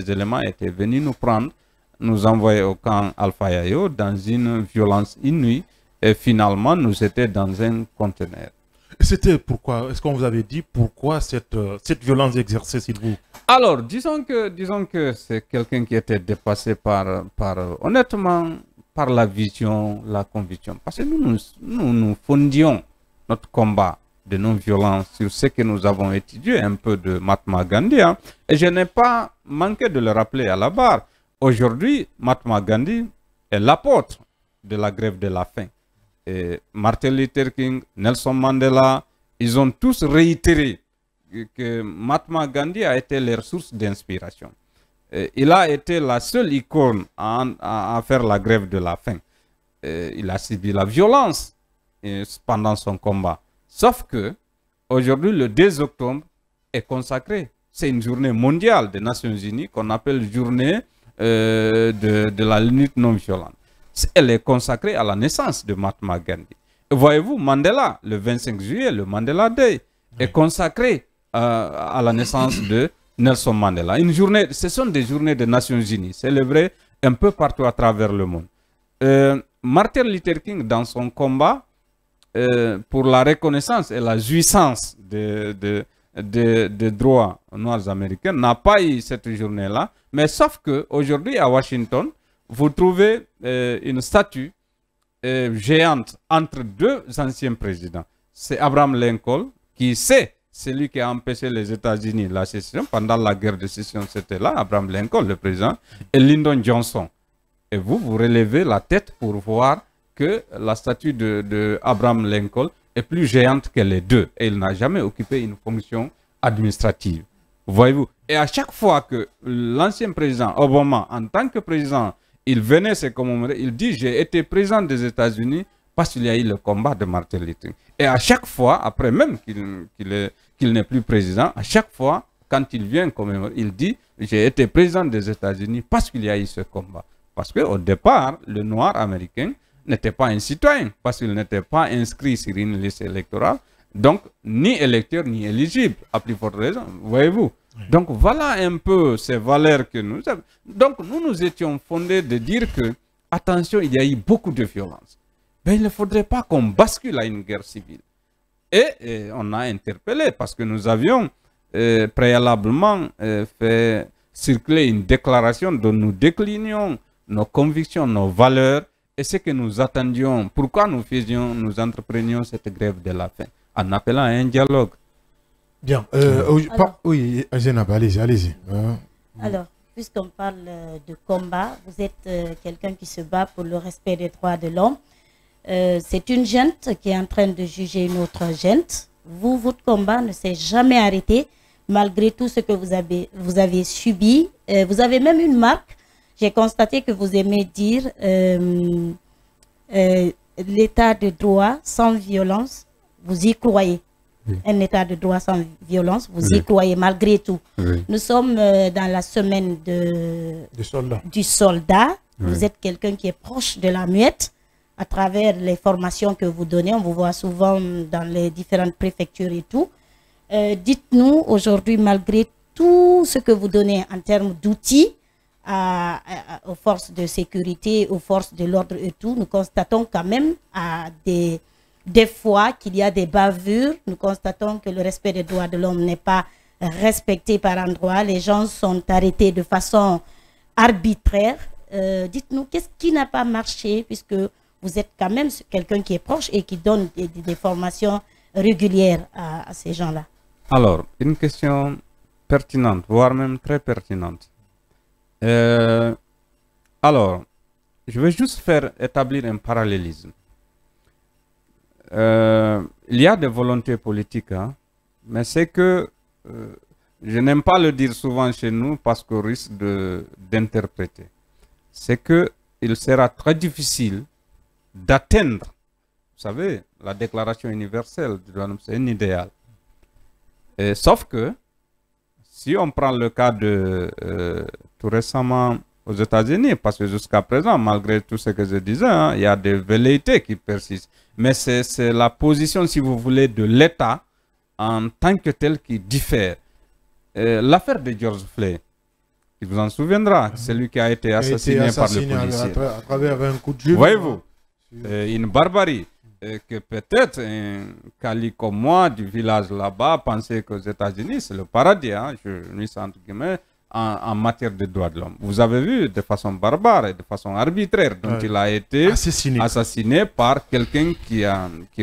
éléments, était venu nous prendre, nous envoyer au camp Alpha Yayo dans une violence inouïe. Et finalement, nous étions dans un conteneur.
C'était pourquoi? Est-ce qu'on vous avait dit pourquoi cette violence exercée sur vous?
Alors, disons que c'est quelqu'un qui était dépassé honnêtement, par la vision, la conviction. Parce que nous fondions notre combat de non-violence sur ce que nous avons étudié un peu de Mahatma Gandhi. Hein, et je n'ai pas manqué de le rappeler à la barre. Aujourd'hui, Mahatma Gandhi est l'apôtre de la grève de la faim. Et Martin Luther King, Nelson Mandela, ils ont tous réitéré que Mahatma Gandhi a été leur source d'inspiration. Il a été la seule icône à faire la grève de la faim. Il a subi la violence pendant son combat. Sauf que aujourd'hui, le 2 octobre est consacré. C'est une journée mondiale des Nations Unies qu'on appelle journée de la lutte non violente. Elle est consacrée à la naissance de Mahatma Gandhi. Et voyez-vous, Mandela, le 25 juillet, le Mandela Day, est consacré à la naissance de Nelson Mandela. Ce sont des journées des Nations Unies, célébrées un peu partout à travers le monde. Martin Luther King, dans son combat pour la reconnaissance et la jouissance des droits noirs américains, n'a pas eu cette journée-là. Mais sauf qu'aujourd'hui, à Washington, vous trouvez une statue géante entre deux anciens présidents. C'est Abraham Lincoln, qui c'est celui qui a empêché les États-Unis la sécession. Pendant la guerre de sécession, c'était là, Abraham Lincoln, le président, et Lyndon Johnson. Et vous relevez la tête pour voir que la statue de Abraham Lincoln est plus géante que les deux. Et il n'a jamais occupé une fonction administrative. Voyez-vous. Et à chaque fois que l'ancien président Obama, en tant que président, il venait se commémorer, il dit « J'ai été président des États-Unis parce qu'il y a eu le combat de Martin Luther King. » Et à chaque fois, après même qu'il n'est plus président, à chaque fois, quand il vient commémorer, il dit « J'ai été président des États-Unis parce qu'il y a eu ce combat. » Parce qu'au départ, le noir américain n'était pas un citoyen, parce qu'il n'était pas inscrit sur une liste électorale, donc ni électeur ni éligible, à plus forte raison, voyez-vous. Donc voilà un peu ces valeurs que nous avons. Donc nous étions fondés de dire que, attention, il y a eu beaucoup de violence. Mais il ne faudrait pas qu'on bascule à une guerre civile. Et on a interpellé, parce que nous avions préalablement fait circuler une déclaration dont nous déclinions nos convictions, nos valeurs, et ce que nous attendions, pourquoi nous entreprenions cette grève de la faim, en appelant à un dialogue.
Bien. Oui, Zainab, allez-y.
Alors, puisqu'on parle de combat, vous êtes quelqu'un qui se bat pour le respect des droits de l'homme. C'est une junte qui est en train de juger une autre junte. Votre combat ne s'est jamais arrêté, malgré tout ce que vous avez subi. Vous avez même une marque. J'ai constaté que vous aimez dire l'état de droit sans violence, vous y croyez. Oui. Un état de droit sans violence, vous y croyez malgré tout. Oui. Nous sommes dans la semaine du soldat. Oui. Vous êtes quelqu'un qui est proche de la muette à travers les formations que vous donnez. On vous voit souvent dans les différentes préfectures et tout. Dites-nous aujourd'hui, malgré tout ce que vous donnez en termes d'outils, aux forces de sécurité, aux forces de l'ordre et tout, nous constatons quand même des fois qu'il y a des bavures. Nous constatons que le respect des droits de l'homme n'est pas respecté par endroits. Les gens sont arrêtés de façon arbitraire. Dites-nous, qu'est-ce qui n'a pas marché, puisque vous êtes quand même quelqu'un qui est proche et qui donne des formations régulières à ces gens-là?
Alors, une question pertinente, voire même très pertinente. Alors, je vais juste établir un parallélisme. Il y a des volontés politiques, hein, mais c'est que je n'aime pas le dire souvent chez nous parce qu'on risque d'interpréter. C'est que il sera très difficile d'atteindre, vous savez, la Déclaration universelle des droits de l'homme, c'est un idéal. Sauf que, si on prend le cas de tout récemment aux États-Unis, parce que jusqu'à présent, malgré tout ce que je disais, hein, il y a des velléités qui persistent. Mais c'est la position, si vous voulez, de l'État en tant que tel qui diffère. L'affaire de George Floyd, il vous en souviendra, celui qui a été assassiné par le policier.
À travers un coup de juge.
Voyez-vous, une barbarie. que peut-être un Kali comme moi, du village là-bas, pensait qu'aux États-Unis, c'est le paradis, hein, je mis ça entre guillemets, en matière de droits de l'homme. Vous avez vu de façon barbare et de façon arbitraire dont il a été assassiné par quelqu'un qui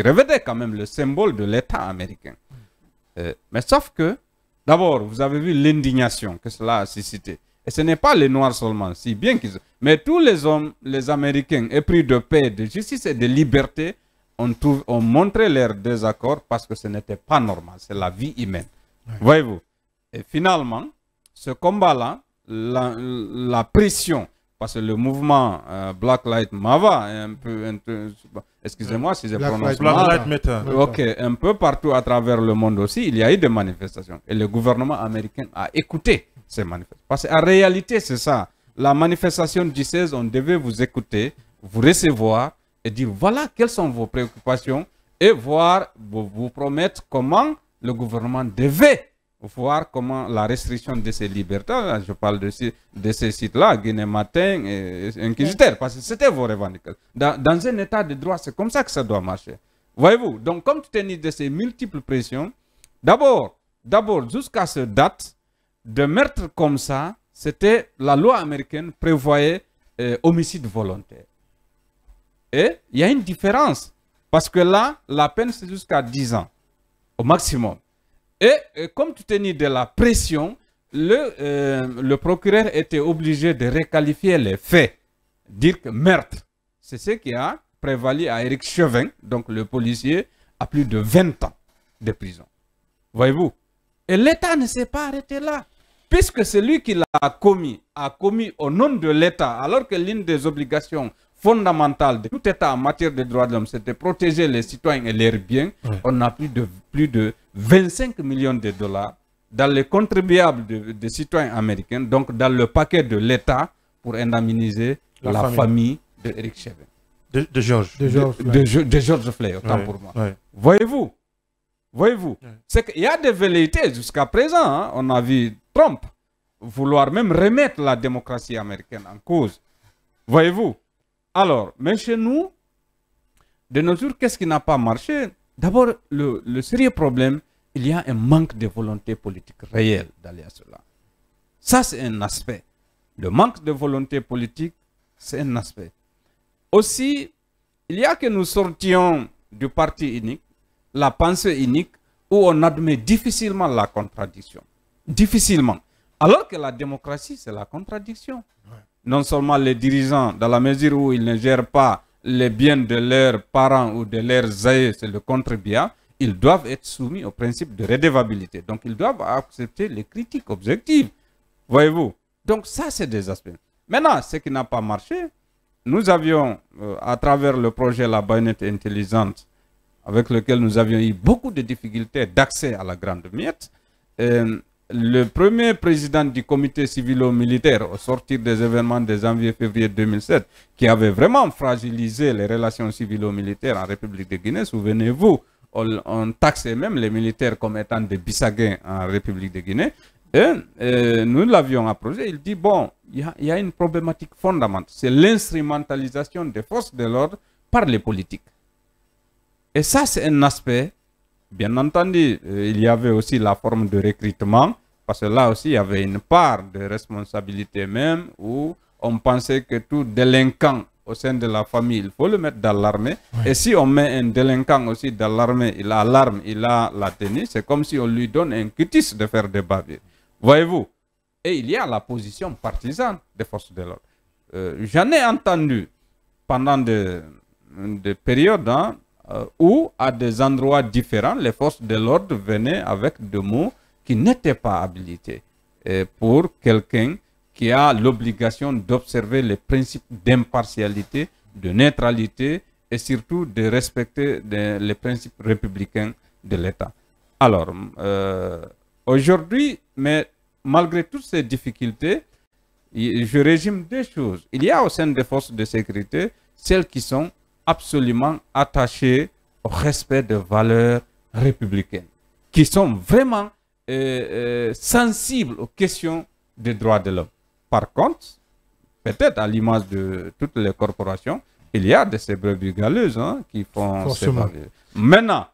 revêtait quand même le symbole de l'État américain. Mais sauf que, d'abord, vous avez vu l'indignation que cela a suscité. Et ce n'est pas les Noirs seulement, si bien qu'ils... Mais tous les hommes, les Américains, épris de paix, de justice et de liberté, ont montré leur désaccord parce que ce n'était pas normal. C'est la vie humaine. Voyez-vous. Et finalement, ce combat-là, la pression, parce que le mouvement Black Lives Matter, excusez-moi si je prononce mal, ok, un peu partout à travers le monde aussi, il y a eu des manifestations. Et le gouvernement américain a écouté ces manifestations. Parce qu'en réalité, c'est ça. La manifestation du 16, on devait vous écouter, vous recevoir et dire voilà quelles sont vos préoccupations et voir, vous promettre comment le gouvernement devait voir comment la restriction de ces libertés, là, je parle de ces sites-là, Guinée Matin et Inquisiteur, parce que c'était vos revendications. Dans un état de droit, c'est comme ça que ça doit marcher. Voyez-vous, donc comme tu tenu de ces multiples pressions, d'abord, jusqu'à cette date, de meurtre comme ça, c'était la loi américaine prévoyait homicide volontaire. Et il y a une différence, parce que là, la peine c'est jusqu'à 10 ans, au maximum. Et comme tu tenu de la pression, le procureur était obligé de requalifier les faits, dire que meurtre. C'est ce qui a prévalu à Éric Chauvin, donc le policier, à plus de 20 ans de prison. Voyez-vous? Et l'État ne s'est pas arrêté là. Puisque celui qui l'a commis a commis au nom de l'État, alors que l'une des obligations fondamentale de tout État en matière de droits de l'homme, c'était protéger les citoyens et leurs biens. On a plus de 25 millions de dollars dans les contribuables des citoyens américains, donc dans le paquet de l'État pour indemniser la famille de Éric Chauvin.
De
George Floyd, autant pour moi. Voyez-vous, c'est qu'il y a des velléités jusqu'à présent. Hein, on a vu Trump vouloir même remettre la démocratie américaine en cause. Voyez-vous. Alors, mais chez nous, de nos jours, qu'est-ce qui n'a pas marché? D'abord, le sérieux problème, il y a un manque de volonté politique réelle d'aller à cela. Ça, c'est un aspect. Le manque de volonté politique, c'est un aspect. Aussi, il y a que nous sortions du parti unique, la pensée unique, où on admet difficilement la contradiction. Difficilement. Alors que la démocratie, c'est la contradiction. Non seulement les dirigeants, dans la mesure où ils ne gèrent pas les biens de leurs parents ou de leurs aïeux, c'est le contribuable, ils doivent être soumis au principe de redevabilité. Donc, ils doivent accepter les critiques objectives. Voyez-vous? Donc, ça, c'est des aspects. Maintenant, ce qui n'a pas marché, nous avions, à travers le projet La Baïonnette Intelligente, avec lequel nous avions eu beaucoup de difficultés d'accès à la grande miette, le premier président du comité civilo-militaire au sortir des événements de janvier-février 2007, qui avait vraiment fragilisé les relations civilo-militaires en République de Guinée, souvenez-vous, on taxait même les militaires comme étant des bissaguins en République de Guinée, et nous l'avions approché, il dit, bon, il y a une problématique fondamentale, c'est l'instrumentalisation des forces de l'ordre par les politiques. Et ça, c'est un aspect. Bien entendu, il y avait aussi la forme de recrutement, parce que là aussi, il y avait une part de responsabilité même, où on pensait que tout délinquant au sein de la famille, il faut le mettre dans l'armée. Et si on met un délinquant aussi dans l'armée, il a l'arme, il a la tenue, c'est comme si on lui donne un cutis de faire des bavures. Voyez-vous? Et il y a la position partisane des forces de l'ordre. J'en ai entendu pendant des périodes, hein, où à des endroits différents, les forces de l'ordre venaient avec des mots qui n'étaient pas habilités pour quelqu'un qui a l'obligation d'observer les principes d'impartialité, de neutralité et surtout de respecter les principes républicains de l'État. Alors, aujourd'hui, mais malgré toutes ces difficultés, je résume deux choses. Il y a au sein des forces de sécurité celles qui sont absolument attachés au respect de valeurs républicaines, qui sont vraiment sensibles aux questions des droits de l'homme. Par contre, peut-être à l'image de toutes les corporations, il y a de ces brebis galeuses qui font ces
Forcément.
barrières. Maintenant,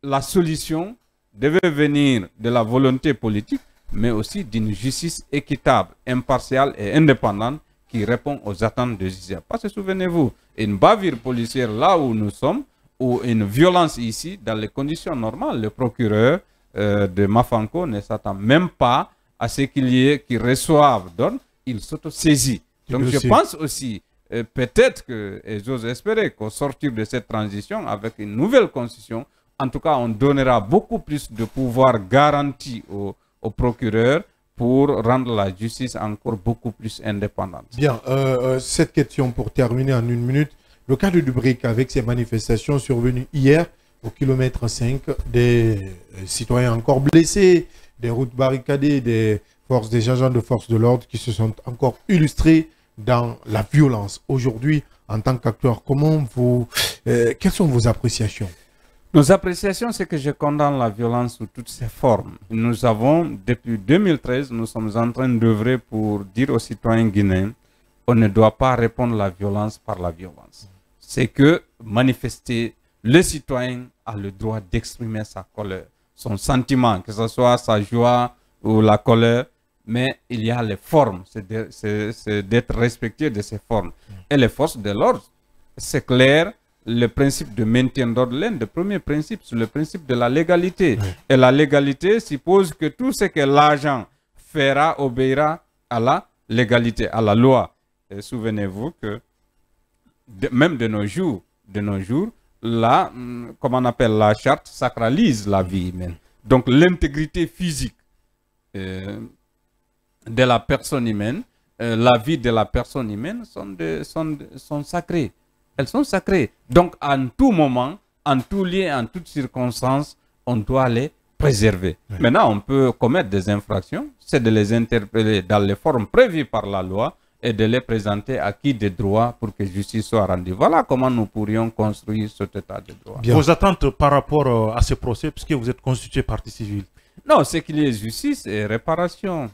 la solution devait venir de la volonté politique, mais aussi d'une justice équitable, impartiale et indépendante qui répond aux attentes des justice. Parce que souvenez-vous, une bavure policière là où nous sommes, ou une violence ici, dans les conditions normales, le procureur de Mafanko ne s'attend même pas à ce qu'il reçoive d'ordre, il s'auto-saisit. Donc je pense aussi, peut-être que, et j'ose espérer qu'au sortir de cette transition, avec une nouvelle constitution, en tout cas on donnera beaucoup plus de pouvoir garanti au procureur pour rendre la justice encore beaucoup plus indépendante.
Bien, cette question pour terminer en une minute. Le cas de Dubrique avec ces manifestations survenues hier au kilomètre 5, des citoyens encore blessés, des routes barricadées, des agents de force de l'ordre qui se sont encore illustrés dans la violence. Aujourd'hui, en tant qu'acteur, quelles sont vos appréciations?
Nos appréciations, c'est que je condamne la violence sous toutes ses formes. Nous avons, depuis 2013, nous sommes en train d'œuvrer pour dire aux citoyens guinéens, on ne doit pas répondre à la violence par la violence. C'est que manifester, le citoyen a le droit d'exprimer sa colère, son sentiment, que ce soit sa joie ou la colère, mais il y a les formes, c'est d'être respecté de ces formes. Et les forces de l'ordre, c'est clair, le principe de maintien d'ordre, l'un des premiers principes, c'est le principe de la légalité. Oui. Et la légalité suppose que tout ce que l'agent fera obéira à la légalité, à la loi. Et souvenez-vous que même de nos jours, comme on appelle la charte, sacralise la vie humaine. Donc l'intégrité physique de la personne humaine, la vie de la personne humaine sont sacrées. Elles sont sacrées. Donc en tout moment, en tout lieu, en toutes circonstances, on doit les préserver. Oui. Maintenant, on peut commettre des infractions, c'est de les interpeller dans les formes prévues par la loi et de les présenter à qui de droit pour que justice soit rendue. Voilà comment nous pourrions construire cet état de droit.
Bien. Vos attentes par rapport à ce procès, puisque vous êtes constitué partie civile?
Non, c'est qu'il y ait justice et réparation.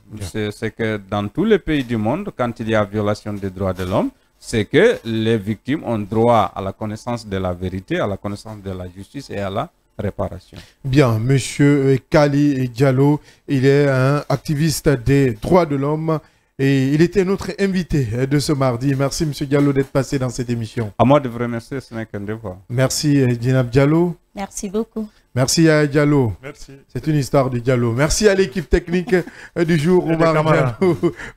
C'est que dans tous les pays du monde, quand il y a violation des droits de l'homme, c'est que les victimes ont droit à la connaissance de la vérité, à la connaissance de la justice et à la réparation.
Bien, Monsieur Kali Diallo, il est un activiste des droits de l'homme et il était notre invité de ce mardi. Merci Monsieur Diallo d'être passé dans cette émission.
À moi de vous remercier, ce n'est qu'un devoir.
Merci Djenab Diallo.
Merci beaucoup.
Merci à Diallo.
Merci.
C'est une histoire de Diallo. Merci à l'équipe technique du jour,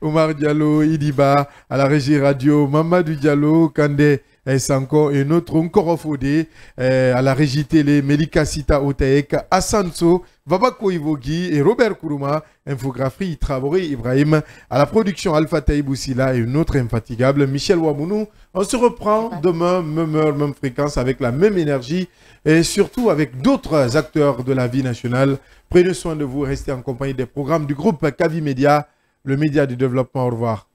Omar Diallo, Idiba, à la régie radio, Mamadou Diallo, Kande Sanko et notre Nkorofode, à la régie télé, Melika Sita Otaek, Assanso, Vabako Ivogi et Robert Kourouma, infographie Traoré Ibrahim, à la production Alpha Taïboussila et notre infatigable Michel Wamounou. On se reprend demain, même heure, même fréquence, avec la même énergie et surtout avec d'autres acteurs de la vie nationale. Prenez soin de vous, restez en compagnie des programmes du groupe Kavi Média, le média du développement. Au revoir.